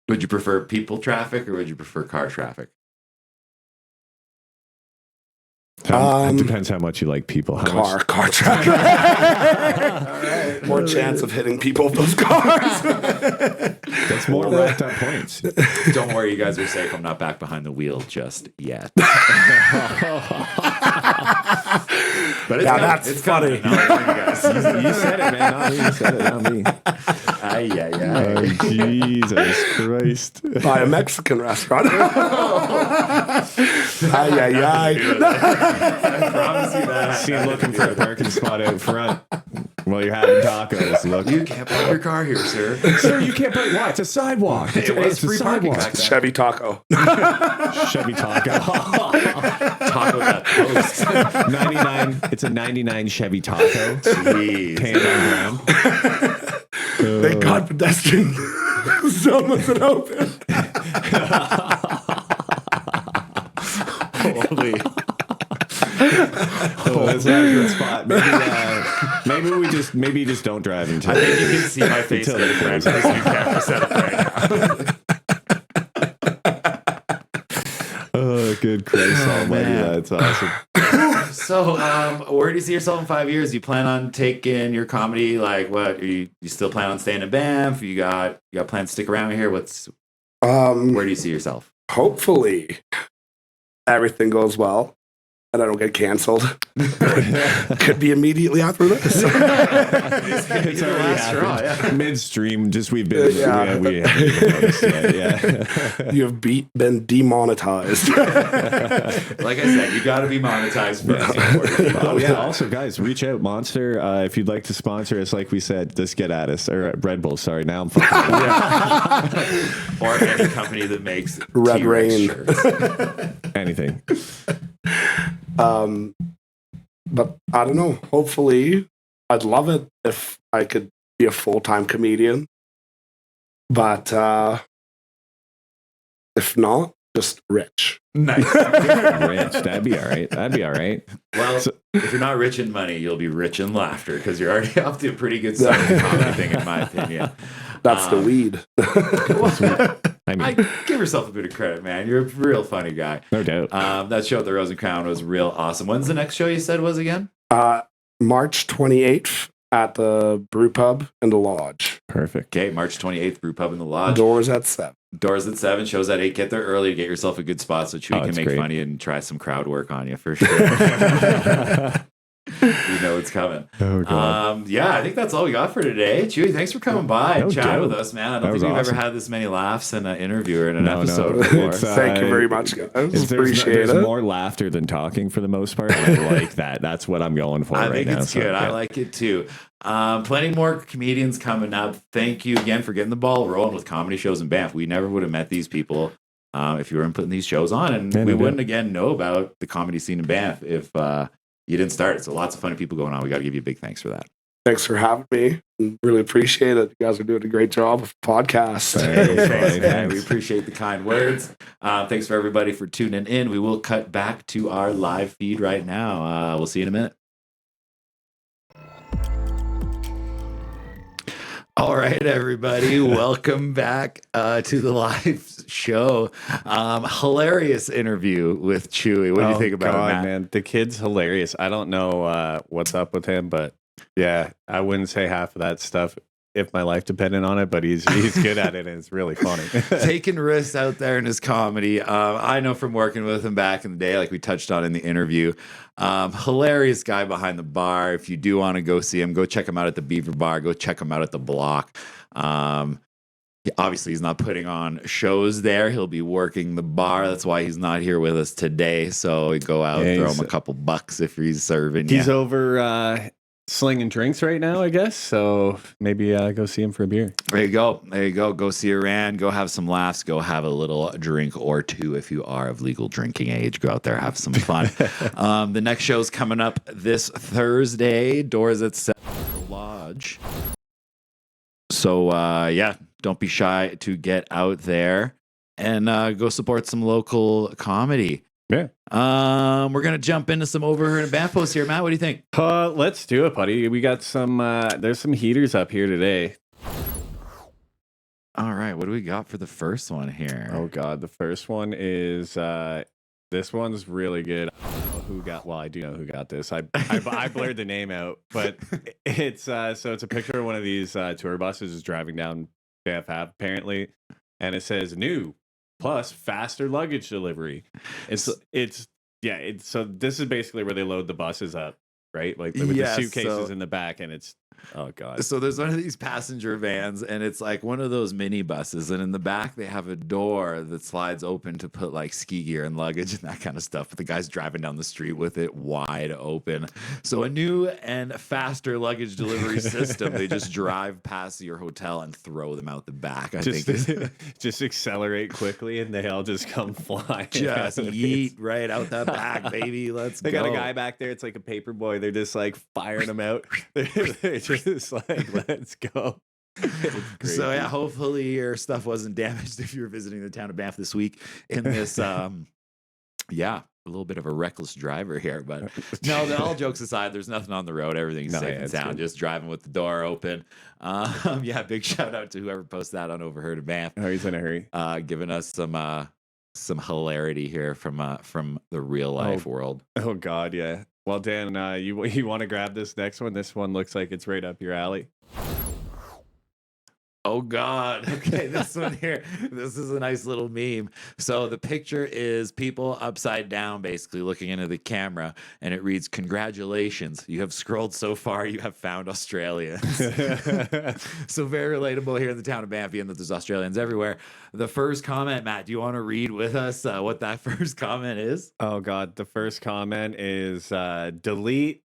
Would you prefer people traffic or would you prefer car traffic? It depends how much you like people. How much? car traffic. All right. More chance of hitting people with those cars. That's more racked up points. Don't worry, you guys are safe. I'm not back behind the wheel just yet. But it's Yeah, coming. that's It's funny. coming. I'll warn you guys. You said it, man. Not me. You said it, not me. Ay. Oh, Jesus Christ. By a Mexican restaurant. Ay. I promise you that. See him looking for a parking spot out front while you're having tacos. Look. You can't park your car here, sir. Sir, you can't park. Why? It's a sidewalk. It was It's a free parking sidewalk. back then. Chevy Taco. Chevy Taco. Taco that post. 99. It's a 99 Chevy Taco. Jeez. Tan on brown. Thank God pedestrian zone wasn't open. Holy. Oh, that's not a good spot. Maybe just don't drive into I it. think you can see my face Until it different as you camera set up right now. Oh, good Christ almighty. man. That's awesome. So, where do you see yourself in 5 years? You plan on taking your comedy, like what? Are you still plan on staying in Banff? You got plans to stick around here? Where do you see yourself? Hopefully everything goes well. and I don't get canceled. Could be immediately after this. It's the already last straw, happened. Midstream, just we've been, Yeah. we haven't even noticed yet, yeah. You have been demonetized. Like I said, you got to be monetized first. Oh yeah. Also, guys, reach out, Monster, if you'd like to sponsor us. Like we said, just get at us, or Red Bull. Sorry, now I'm fucking. Or any company that makes Red T-Rex Rain. shirts. Anything. But I don't know. Hopefully, I'd love it if I could be a full-time comedian. But if not, just rich. Nice. Rich, that'd be all right. That'd be all right. Well, if you're not rich in money, you'll be rich in laughter because you're already off to a pretty good start in the comedy thing, in my opinion. That's the weed. I mean, Give yourself a bit of credit, man. You're a real funny guy. no doubt. That show at the Rose and Crown was real awesome. When's the next show you said was again? March 28th at the Brew Pub in the Lodge. Perfect. Okay, March 28th, Brew Pub in the Lodge. Doors at 7. Doors at 7, shows at 8. Get there early to get yourself a good spot so Chewy can that's make great. fun of you and try some crowd work on you for sure. You know it's coming. Oh god. Yeah, I think that's all we got for today. Chewy, thanks for coming by and No chatting doubt. with us, man. I That don't was think we've awesome. ever had this many laughs in an interview or in an No, episode no. before. It's, Thank you very much, guys. Appreciate there's it. more laughter than talking for the most part. I like that. That's what I'm going for I right think now. it's so, good. yeah. I like it too. Plenty more comedians coming up. Thank you again for getting the ball rolling with comedy shows in Banff. We never would have met these people if you weren't putting these shows on, and Yeah, we no wouldn't doubt. again know about the comedy scene in Banff if you didn't start it. So lots of funny people going on. We got to give you a big thanks for that. Thanks for having me. Really appreciate it. You guys are doing a great job with the podcast. Thanks, Thanks, man. thanks. We appreciate the kind words. Thanks for everybody for tuning in. We will cut back to our live feed right now. We'll see you in a minute. All right, everybody. Welcome back to the live show. Hilarious interview with Chewy. What do you think about it, Matt? man? The kid's hilarious. I don't know what's up with him, but yeah, I wouldn't say half of that stuff if my life depended on it, but he's good at it and it's really funny. Taking risks out there in his comedy. I know from working with him back in the day, like we touched on in the interview. Hilarious guy behind the bar. If you do want to go see him, go check him out at the Beaver Bar. Go check him out at the Block. Obviously, he's not putting on shows there. He'll be working the bar. That's why he's not here with us today. So go out, Yeah, throw he's- him a couple bucks if he's serving. He's you. over slinging drinks right now, I guess. So maybe go see him for a beer. There you go. There you go. Go see Iran. Go have some laughs. Go have a little drink or two if you are of legal drinking age. Go out there, have some fun. The next show's coming up this Thursday. Doors at 7 at the Lodge. So, yeah, don't be shy to get out there and go support some local comedy. Yeah. We're going to jump into some Overheard and Banff posts here. Matt, what do you think? Let's do it, buddy. We got some, there's some heaters up here today. All right. What do we got for the first one here? Oh God, the first one is this one's really good. I don't know who got. Well, I do know who got this. I blurred the name out, but it's so it's a picture of one of these tour buses is driving down Banff Ave, apparently, and it says new plus faster luggage delivery. It's so this is basically where they load the buses up, right? Like with Yes, the suitcases so- in the back, and it's oh God. So there's one of these passenger vans, and it's like one of those mini buses. And in the back, they have a door that slides open to put like ski gear and luggage and that kind of stuff. But the guy's driving down the street with it wide open. So a new and faster luggage delivery system. They just drive past your hotel and throw them out the back. I Just, think just accelerate quickly, and they all just come flying. just out. yeet right out the back, baby. Let's They go. got a guy back there. It's like a paper boy. They're just like firing him out. They're just like, let's go. It's great. So yeah, hopefully your stuff wasn't damaged if you're visiting the town of Banff this week in this yeah, a little bit of a reckless driver here, but no, all jokes aside, there's nothing on the road. Everything's No, safe yeah, and it's sound, good. just driving with the door open. Yeah, big shout out to whoever posted that on Overheard of Banff, Oh, he's in a hurry. giving us some hilarity here from the real life world. Oh God, yeah. Well, Dan, you want to grab this next one? This one looks like it's right up your alley. Oh God. Okay, this one here. This is a nice little meme. So the picture is people upside down, basically looking into the camera, and it reads, "Congratulations, you have scrolled so far, you have found Australians." So very relatable here in the town of Banff, and that there's Australians everywhere. The first comment, Matt, do you want to read with us what that first comment is? Oh God, the first comment is delete,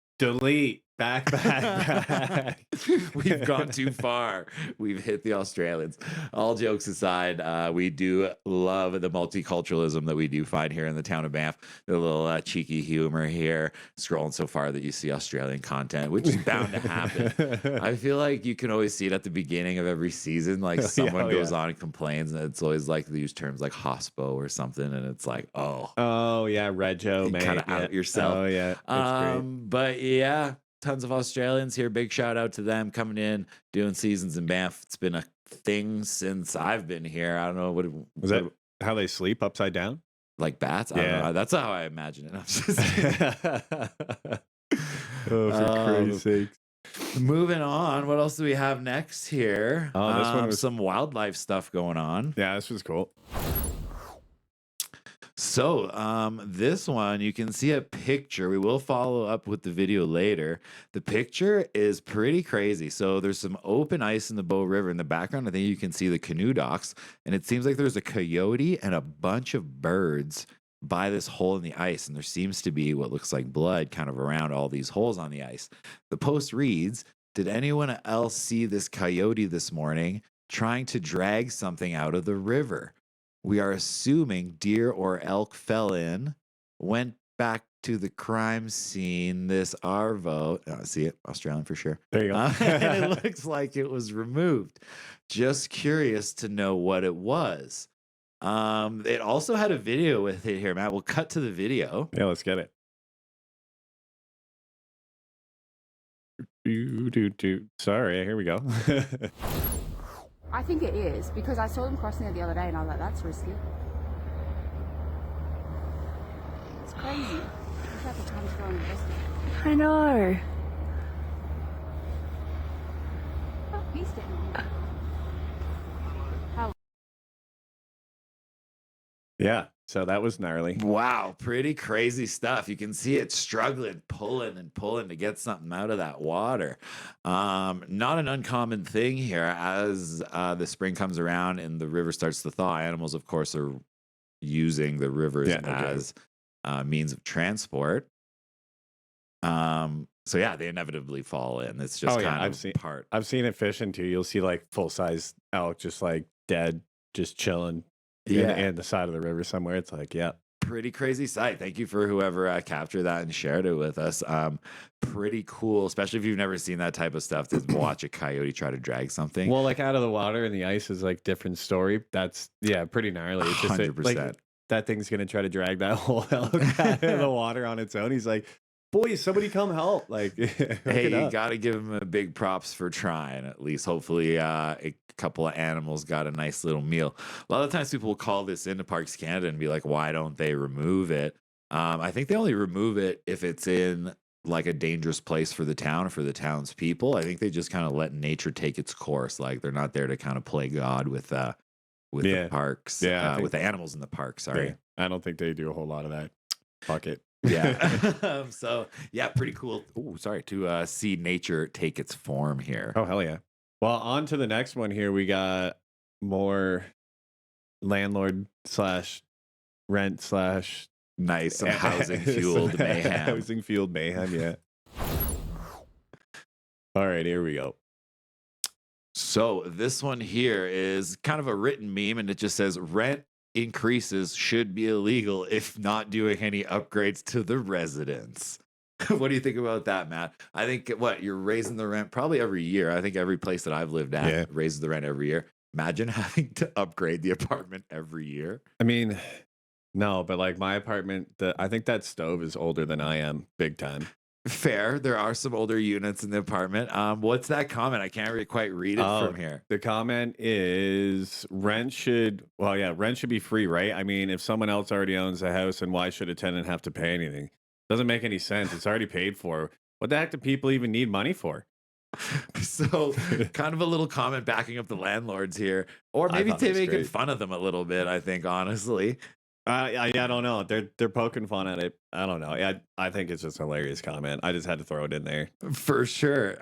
back. We've gone too far. We've hit the Australians. All jokes aside, we do love the multiculturalism that we do find here in the town of Banff. The little cheeky humor here, scrolling so far that you see Australian content, which is bound to happen. I feel like you can always see it at the beginning of every season. Like someone goes on and complains, and it's always like they use terms like hospo or something, and it's like, oh yeah, Rego, man, kind of out yourself. Oh yeah, but yeah. Tons of Australians here. Big shout out to them coming in, doing seasons in Banff. It's been a thing since I've been here. I don't know what was that. How they sleep upside down, like bats? I don't know. That's how I imagine it. I'm just oh, for crazy sakes. Moving on. What else do we have next here? Oh, this one was some wildlife stuff going on. Yeah, this was cool. So, this one, you can see a picture. We will follow up with the video later. The picture is pretty crazy. So there's some open ice in the Bow River. In the background, I think you can see the canoe docks. And it seems like there's a coyote and a bunch of birds by this hole in the ice. And there seems to be what looks like blood kind of around all these holes on the ice. The post reads, "Did anyone else see this coyote this morning trying to drag something out of the river? We are assuming deer or elk fell in, went back to the crime scene. This Arvo," see it, Australian for sure. There you go. And it looks like it was removed. Just curious to know what it was. It also had a video with it here, Matt. We'll cut to the video. Yeah, let's get it. Sorry, here we go. I think it is, because I saw them crossing there the other day and I was like, that's risky. It's crazy. Wish I had the time to go and invest it. I know. Oh, he's dead. How? Yeah, so that was gnarly. Wow, pretty crazy stuff. You can see it struggling, pulling to get something out of that water. Not an uncommon thing here as the spring comes around and the river starts to thaw. Animals, of course, are using the rivers as means of transport. So yeah, they inevitably fall in. It's just part. I've seen it fishing too. You'll see like full size elk just like dead, just chilling. And the side of the river somewhere. It's like, yeah. Pretty crazy sight. Thank you for whoever captured that and shared it with us. Pretty cool, especially if you've never seen that type of stuff, to watch a coyote try to drag something. Well, like out of the water and the ice is like different story. That's, pretty gnarly. It's just 100%. like that thing's going to try to drag that whole elk out of the water on its own. He's like, boys, somebody come help. Like, hey, you got to give him a big props for trying, at least. Hopefully a couple of animals got a nice little meal. A lot of times people will call this into Parks Canada and be like, why don't they remove it? I think they only remove it if it's in like a dangerous place for the town or for the townspeople. I think they just kind of let nature take its course. Like they're not there to kind of play God with the parks, with the animals in the park. Sorry. I don't think they do a whole lot of that. Fuck it. Yeah. So yeah, pretty cool. Oh, sorry, to see nature take its form here. Oh, hell yeah. Well, on to the next one here. We got more landlord / rent / nice, some housing fueled mayhem. Housing fueled mayhem, yeah. All right, here we go. So this one here is kind of a written meme, and it just says rent increases should be illegal if not doing any upgrades to the residents. What do you think about that, Matt? I think you're raising the rent probably every year. I think every place that I've lived at raises the rent every year. Imagine having to upgrade the apartment every year. I mean, no, but like my apartment, I think that stove is older than I am, big time. Fair. There are some older units in the apartment. What's that comment? I can't really quite read it from here. The comment is rent should be free, right? I mean, if someone else already owns the house, and why should a tenant have to pay anything? Doesn't make any sense. It's already paid for. What the heck do people even need money for? So kind of a little comment backing up the landlords here, or I maybe thought it was making great. fun of them a little bit. I think honestly, I don't know. They're poking fun at it. I don't know. I think it's just a hilarious comment. I just had to throw it in there. for sure.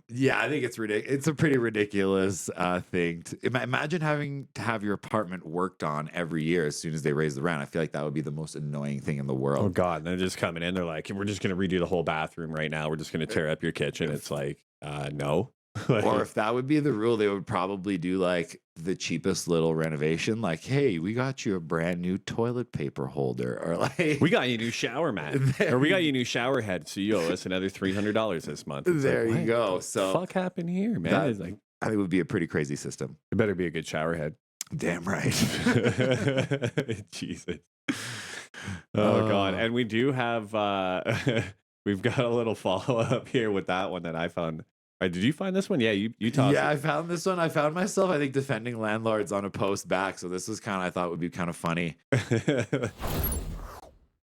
Yeah, I think it's ridiculous. It's a pretty ridiculous thing. Imagine having to have your apartment worked on every year as soon as they raise the rent. I feel like that would be the most annoying thing in the Oh world. God, they're just coming in. They're like, we're just gonna redo the whole bathroom right now. We're just gonna tear up your kitchen. It's like, no. Or if that would be the rule, they would probably do like the cheapest little renovation, like, hey, we got you a brand new toilet paper holder, or like, we got you a new shower mat, or we got you a new shower head, so you owe us another $300 this month. It's there like, you what go. the So fuck happened here, man? that- It's like, I think it would be a pretty crazy system. it better be a good shower head. Damn right. Jesus. Oh God. And we do have we've got a little follow-up here with that one that I found. Did you find this one? Yeah, you tossed Yeah, it. I found this one. I found myself, I think, defending landlords on a post back. So this was kind of, I thought would be kind of funny.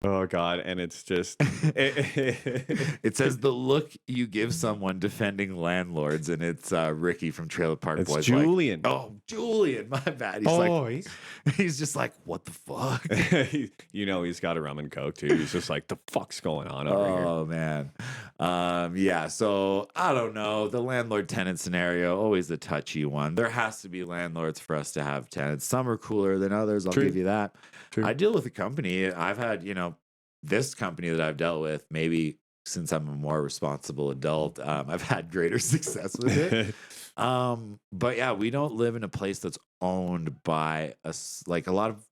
Oh God. And it's just It says the look you give someone defending landlords, and it's Ricky from Trailer Park it's Boys. Julian. Like, oh, Julian, my bad. He's he's just like, what the fuck? He's got a rum and coke too. He's just like, the fuck's going on over here? Oh man. Yeah, so I don't know. The landlord tenant scenario, always a touchy one. There has to be landlords for us to have tenants. Some are cooler than others, I'll True. give you that. True. I deal with a company. I've had, this company that I've dealt with, maybe since I'm a more responsible adult, I've had greater success with it. But yeah, we don't live in a place that's owned by us. Like a lot of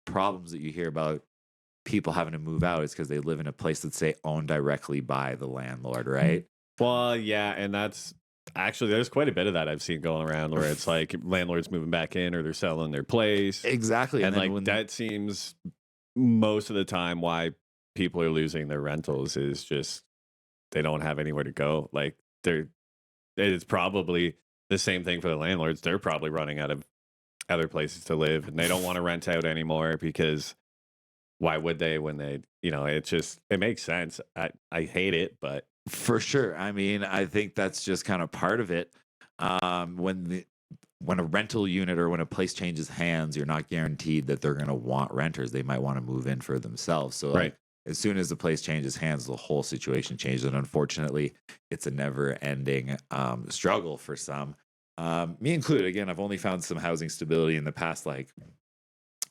problems that you hear about people having to move out is because they live in a place that's, say, owned directly by the landlord, right? Well, yeah, and that's actually, there's quite a bit of that I've seen going around where it's like landlords moving back in or they're selling their place. Exactly. And then like that seems most of the time why people are losing their rentals is just they don't have anywhere to go. Like it's probably the same thing for the landlords. They're probably running out of other places to live and they don't want to rent out anymore because why would they when they, it makes sense. I hate it, but for sure. I mean, I think that's just kind of part of it. When a rental unit or when a place changes hands, you're not guaranteed that they're going to want renters. They might want to move in for themselves. So right. As soon as the place changes hands, the whole situation changes. And unfortunately, it's a never ending struggle for some. Me included. Again, I've only found some housing stability in the past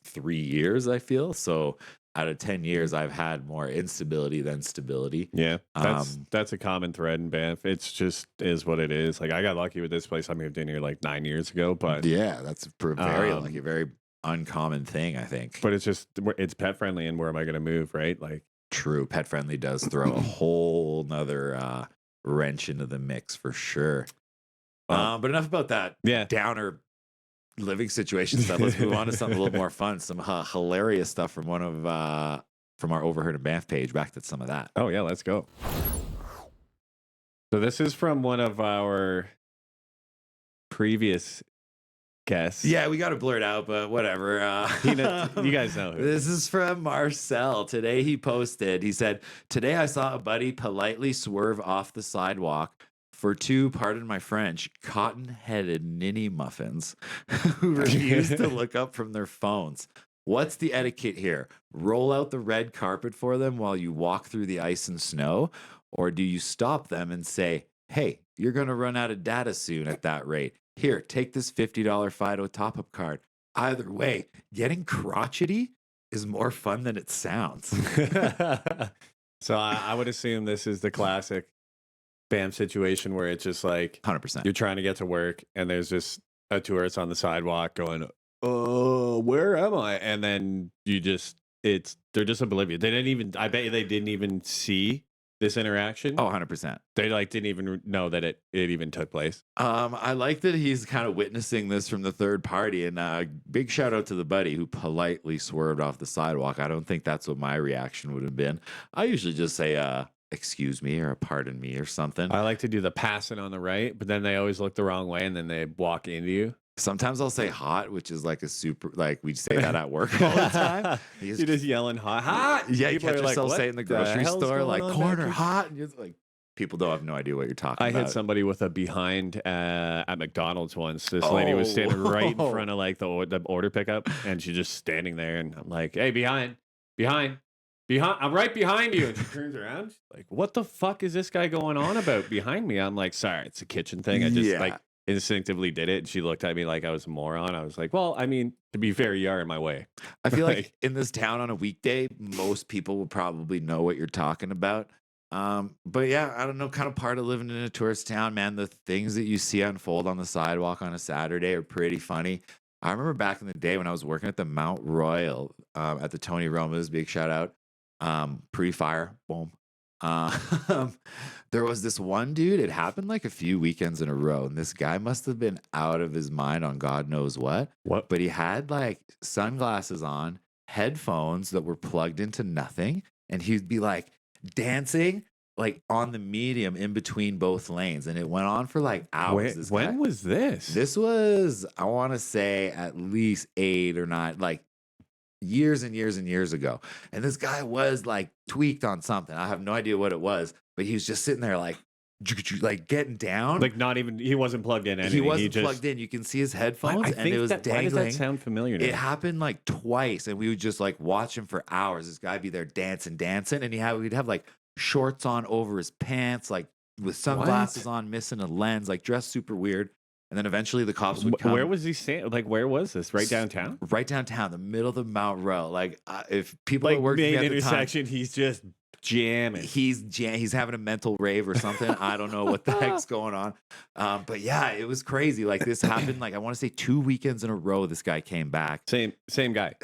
3 years, I feel. So out of 10 years, I've had more instability than stability. Yeah, that's a common thread in Banff. It's just is what it is. Like I got lucky with this place. I moved in here 9 years ago, but yeah, that's very lucky, very uncommon thing, I think. But it's pet friendly, and where am I going to move? Right, like true, pet friendly does throw a whole nother wrench into the mix for sure. But enough about that. Yeah, downer living situation stuff. Let's move on to something a little more fun. Some hilarious stuff from from our Overheard and Banff page. Back to some of that. Oh yeah, let's go. So this is from one of our previous guests. Yeah, we got to blur it out, but whatever. You guys know who. This is from Marcel. Today he posted, he said, "Today I saw a buddy politely swerve off the sidewalk for two, pardon my French, cotton-headed ninny muffins who refused to look up from their phones. What's the etiquette here? Roll out the red carpet for them while you walk through the ice and snow? Or do you stop them and say, hey, you're going to run out of data soon at that rate. Here, take this $50 Fido top-up card. Either way, getting crotchety is more fun than it sounds." So I would assume this is the classic Banff situation where it's just like 100%. you're trying to get to work and there's just a tourist on the sidewalk going, "Oh, where am I?" And then they're just oblivious. I bet they didn't even see this interaction. Oh, 100%. They didn't even know that it even took place. I like that he's kind of witnessing this from the third party, and big shout out to the buddy who politely swerved off the sidewalk. I don't think that's what my reaction would have been. I usually just say, excuse me or pardon me or something. I like to do the passing on the right, but then they always look the wrong way and then they walk into you. Sometimes I'll say hot, which is like a super, we say that at work all the time. You're just yelling hot. Yeah, you People catch are like, yourself "What saying in the the grocery hell's store, going on corner back here?" hot. And you're like, People don't have no idea what you're talking I about. hit somebody with a behind at McDonald's once. This lady was standing right in front of like the order pickup, and she's just standing there. And I'm like, "Hey, behind! I'm right behind you." And she turns around, she's like, "What the fuck is this guy going on about behind me?" I'm like, "Sorry, it's a kitchen thing. I just like instinctively did it." And she looked at me like I was a moron. I was like, "Well, I mean, to be fair, you are in my way." I feel like in this town on a weekday, most people will probably know what you're talking about. But yeah, I don't know, kind of part of living in a tourist town, man. The things that you see unfold on the sidewalk on a Saturday are pretty funny. I remember back in the day when I was working at the Mount Royal, at the Tony Roma's, big shout out, pre-fire, boom. Um, there was this one dude, it happened like a few weekends in a row, and this guy must have been out of his mind on God knows what. But he had like sunglasses on, headphones that were plugged into nothing, and he'd be like dancing like on the medium in between both lanes, and it went on for like hours. When was this? This was, I want to say, at least 8 or 9, like years and years and years ago. And this guy was like tweaked on something. I have no idea what it was, but he was just sitting there like getting down. Like not even, he wasn't plugged in. He wasn't plugged in. You can see his headphones, and it was dangling. Why does that sound familiar? It happened like twice, and we would just like watch him for hours. This guy be there dancing, and we'd have like shorts on over his pants, like with sunglasses on, missing a lens, like dressed super weird. And then eventually the cops would come. Where was he staying? Like, where was this? Right downtown? Right downtown, the middle of the Mount Royal. Like, if people like are working main at the intersection, time, he's just jamming. He's having a mental rave or something. I don't know what the heck's going on. But yeah, it was crazy. Like this happened. Like I want to say 2 weekends in a row. This guy came back. Same guy.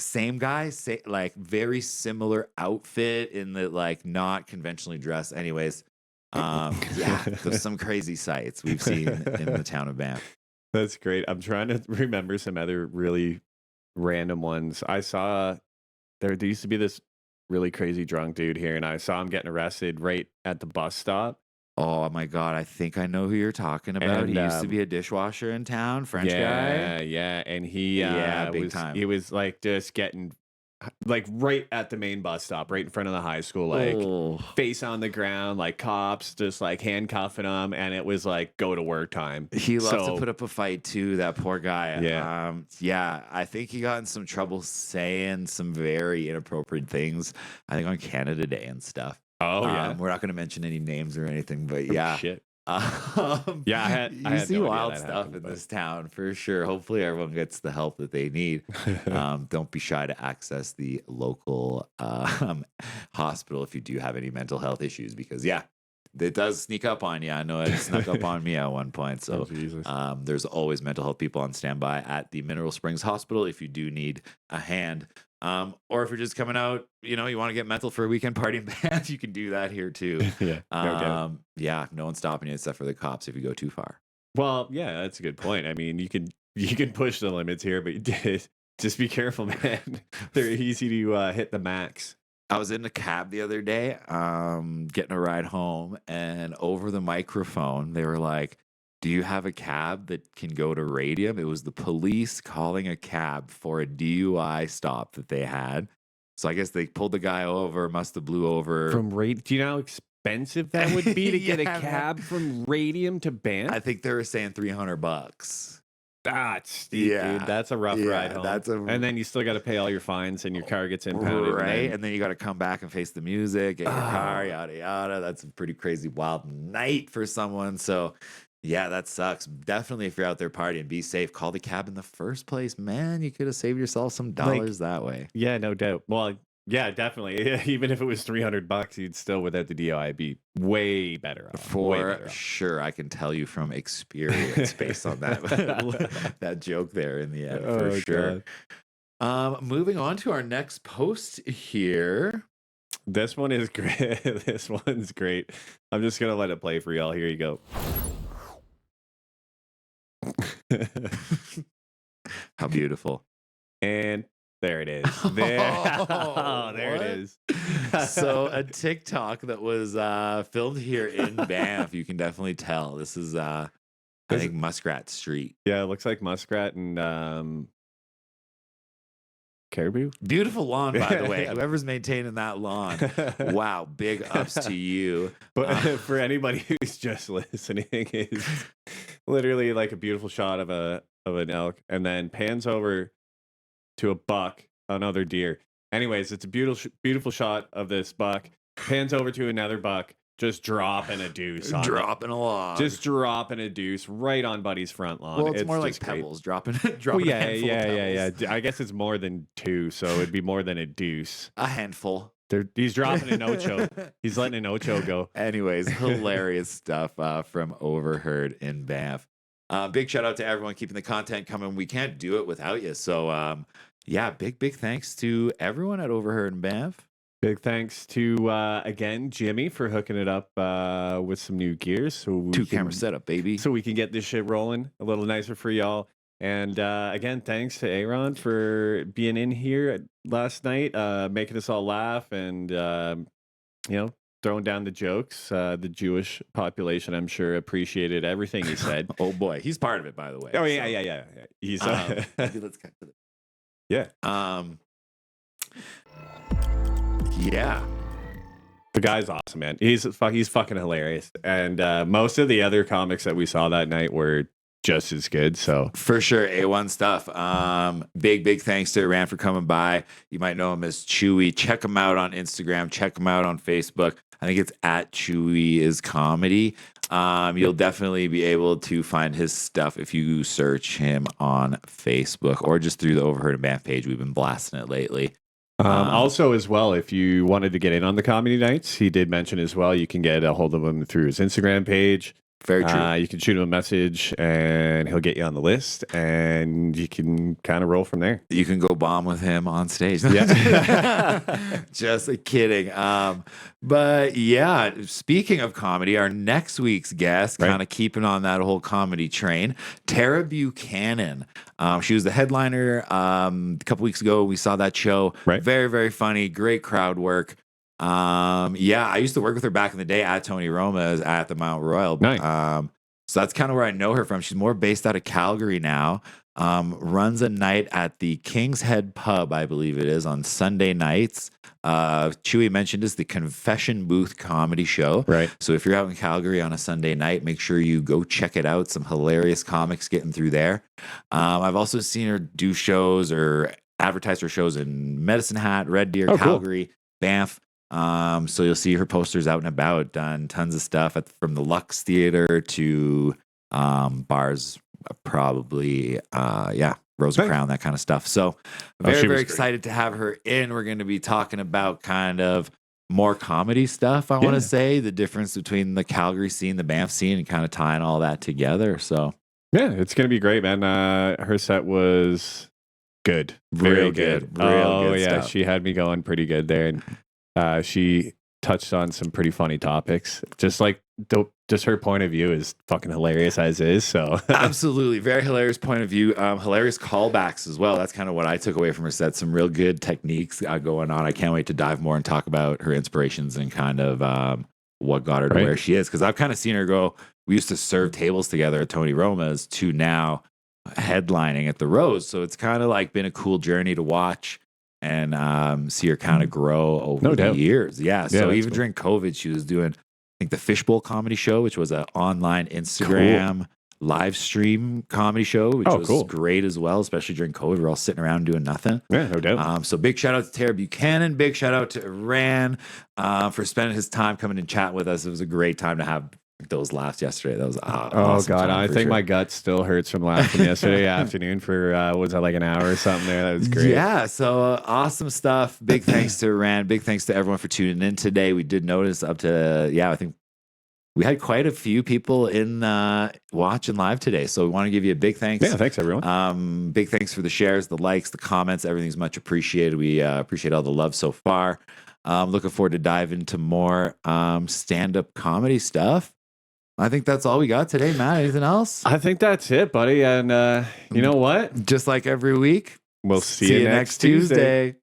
Like very similar outfit in the like not conventionally dressed. Anyways, yeah, there's some crazy sights we've seen in the town of Banff. That's great. I'm trying to remember some other really random ones. I saw there used to be this really crazy drunk dude here, and I saw him getting arrested right at the bus stop. Oh my God, I think I know who you're talking about. And, he used to be a dishwasher in town, French guy. Yeah, and he big time. He was like just getting like right at the main bus stop, right in front of the high school, like face on the ground, like cops just like handcuffing him, and it was like go to work time. He loves to put up a fight too, that poor guy. Yeah. I think he got in some trouble saying some very inappropriate things, I think on Canada Day and stuff. Oh yeah. We're not going to mention any names or anything, but yeah. Shit. I see wild stuff in this town for sure. Hopefully everyone gets the help that they need. Don't be shy to access the local hospital if you do have any mental health issues, because it does sneak up on you. I know it snuck up on me at one point. So there's always mental health people on standby at the Mineral Springs Hospital if you do need a hand. Or if you're just coming out, you want to get mental for a weekend party in Banff, you can do that here too. No one's stopping you except for the cops if you go too far. Well, yeah, that's a good point. I mean, you can push the limits here, but just be careful, man. They're easy to hit the max. I was in a cab the other day, getting a ride home, and over the microphone, they were like, "Do you have a cab that can go to Radium?" It was the police calling a cab for a DUI stop that they had. So I guess they pulled the guy over, must have blew over. Do you know how expensive that would be to get a cab from Radium to Banff? I think they were saying $300. That's steep, dude. That's a rough ride home. And then you still got to pay all your fines, and your car gets impounded. Right, and then you got to come back and face the music, get your car, yada yada. That's a pretty crazy, wild night for someone. So yeah, that sucks. Definitely, if you're out there partying, be safe. Call the cab in the first place, man. You could have saved yourself some dollars that way. Yeah, no doubt. Well, yeah, definitely. Even if it was $300, you'd still, without the DUI, be way better off. For sure, I can tell you from experience based on that joke there in the end. For sure. Moving on to our next post here. This one is great. This one's great. I'm just gonna let it play for y'all. Here you go. How beautiful. And there it is. There it is. So a TikTok that was filmed here in Banff. You can definitely tell. This is I think Muskrat Street. Yeah, it looks like Muskrat and Caribou. Beautiful lawn, by the way. Whoever's maintaining that lawn, wow, big ups to you. But for anybody who's just listening, is literally like a beautiful shot of an elk, and then pans over to a buck, another deer. Anyways, it's a beautiful shot of this buck. Pans over to another buck, just dropping a deuce. Dropping a log. Just dropping a deuce right on Buddy's front lawn. Well, it's more like just great. pebbles, dropping Well, a yeah. handful of pebbles. I guess it's more than two, so it'd be more than a deuce. A handful. He's dropping an ocho. He's letting an ocho go. Anyways, hilarious stuff from Overheard in Banff. Big shout out to everyone keeping the content coming. We can't do it without you. So, yeah, big thanks to everyone at Overheard in Banff. Big thanks to, again, Jimmy for hooking it up with some new gears. So Two-camera setup, baby. So we can get this shit rolling a little nicer for y'all. And again, thanks to Aaron for being in here last night, making us all laugh and, throwing down the jokes. The Jewish population, I'm sure, appreciated everything he said. Oh, boy. He's part of it, by the way. Oh, yeah. He's, maybe let's cut to yeah. Yeah. The guy's awesome, man. He's fucking hilarious. And most of the other comics that we saw that night were just as good. So for sure, A1 stuff. Big thanks to Iran for coming by. You might know him as Chewy. Check him out on Instagram. Check him out on Facebook. I think it's at Chewy is Comedy. You'll definitely be able to find his stuff if you search him on Facebook or just through the Overheard and Banff page. We've been blasting it lately. Also, as well, if you wanted to get in on the comedy nights, he did mention as well, you can get a hold of him through his Instagram page. Very true. You can shoot him a message and he'll get you on the list and you can kind of roll from there. You can go bomb with him on stage. Yeah. Just kidding. But yeah, speaking of comedy, our next week's guest, kind of keeping on that whole comedy train, Tara Buchanan. She was the headliner a couple weeks ago. We saw that show. Right. Very, very funny. Great crowd work. Yeah, I used to work with her back in the day at Tony Roma's at the Mount Royal. Nice. So that's kind of where I know her from. She's more based out of Calgary now. Runs a night at the King's Head Pub, I believe it is, on Sunday nights. Chewy mentioned is the Confession Booth comedy show. Right. So if you're out in Calgary on a Sunday night, make sure you go check it out. Some hilarious comics getting through there. I've also seen her do shows or advertise her shows in Medicine Hat, Red Deer, Calgary, Banff. So you'll see her posters out and about, done tons of stuff from the Lux Theater to bars, probably, Rosa Crown, that kind of stuff. So very excited to have her in. We're going to be talking about kind of more comedy stuff, I want to say, the difference between the Calgary scene, the Banff scene, and kind of tying all that together. So yeah, it's going to be great, man. Her set was good. Very good. Good stuff. She had me going pretty good there. And she touched on some pretty funny topics. Just her point of view is fucking hilarious as is. So absolutely, very hilarious point of view. Hilarious callbacks as well. That's kind of what I took away from her set. Some real good techniques going on. I can't wait to dive more and talk about her inspirations and kind of what got her to where she is. Because I've kind of seen her go. We used to serve tables together at Tony Roma's to now headlining at the Rose. So it's kind of like been a cool journey to watch. And see her kind of grow over the years. Yeah. So even during COVID, she was doing, I think, the Fishbowl comedy show, which was an online Instagram live stream comedy show, which was great as well, especially during COVID. We're all sitting around doing nothing. Yeah, no doubt. So big shout out to Tara Buchanan. Big shout out to Iran for spending his time coming and chat with us. It was a great time to have those laughs yesterday. That was awesome. God, I think my gut still hurts from laughing yesterday afternoon for was that like an hour or something there? That was great. Yeah, so awesome stuff. Big thanks to Rand. Big thanks to everyone for tuning in today. We did notice up to I think we had quite a few people in watching live today. So we want to give you a big thanks. Yeah, thanks everyone. Big thanks for the shares, the likes, the comments. Everything's much appreciated. We appreciate all the love so far. Looking forward to dive into more stand-up comedy stuff. I think that's all we got today, Matt. Anything else? I think that's it, buddy. And you know what? Just like every week, we'll see you next Tuesday.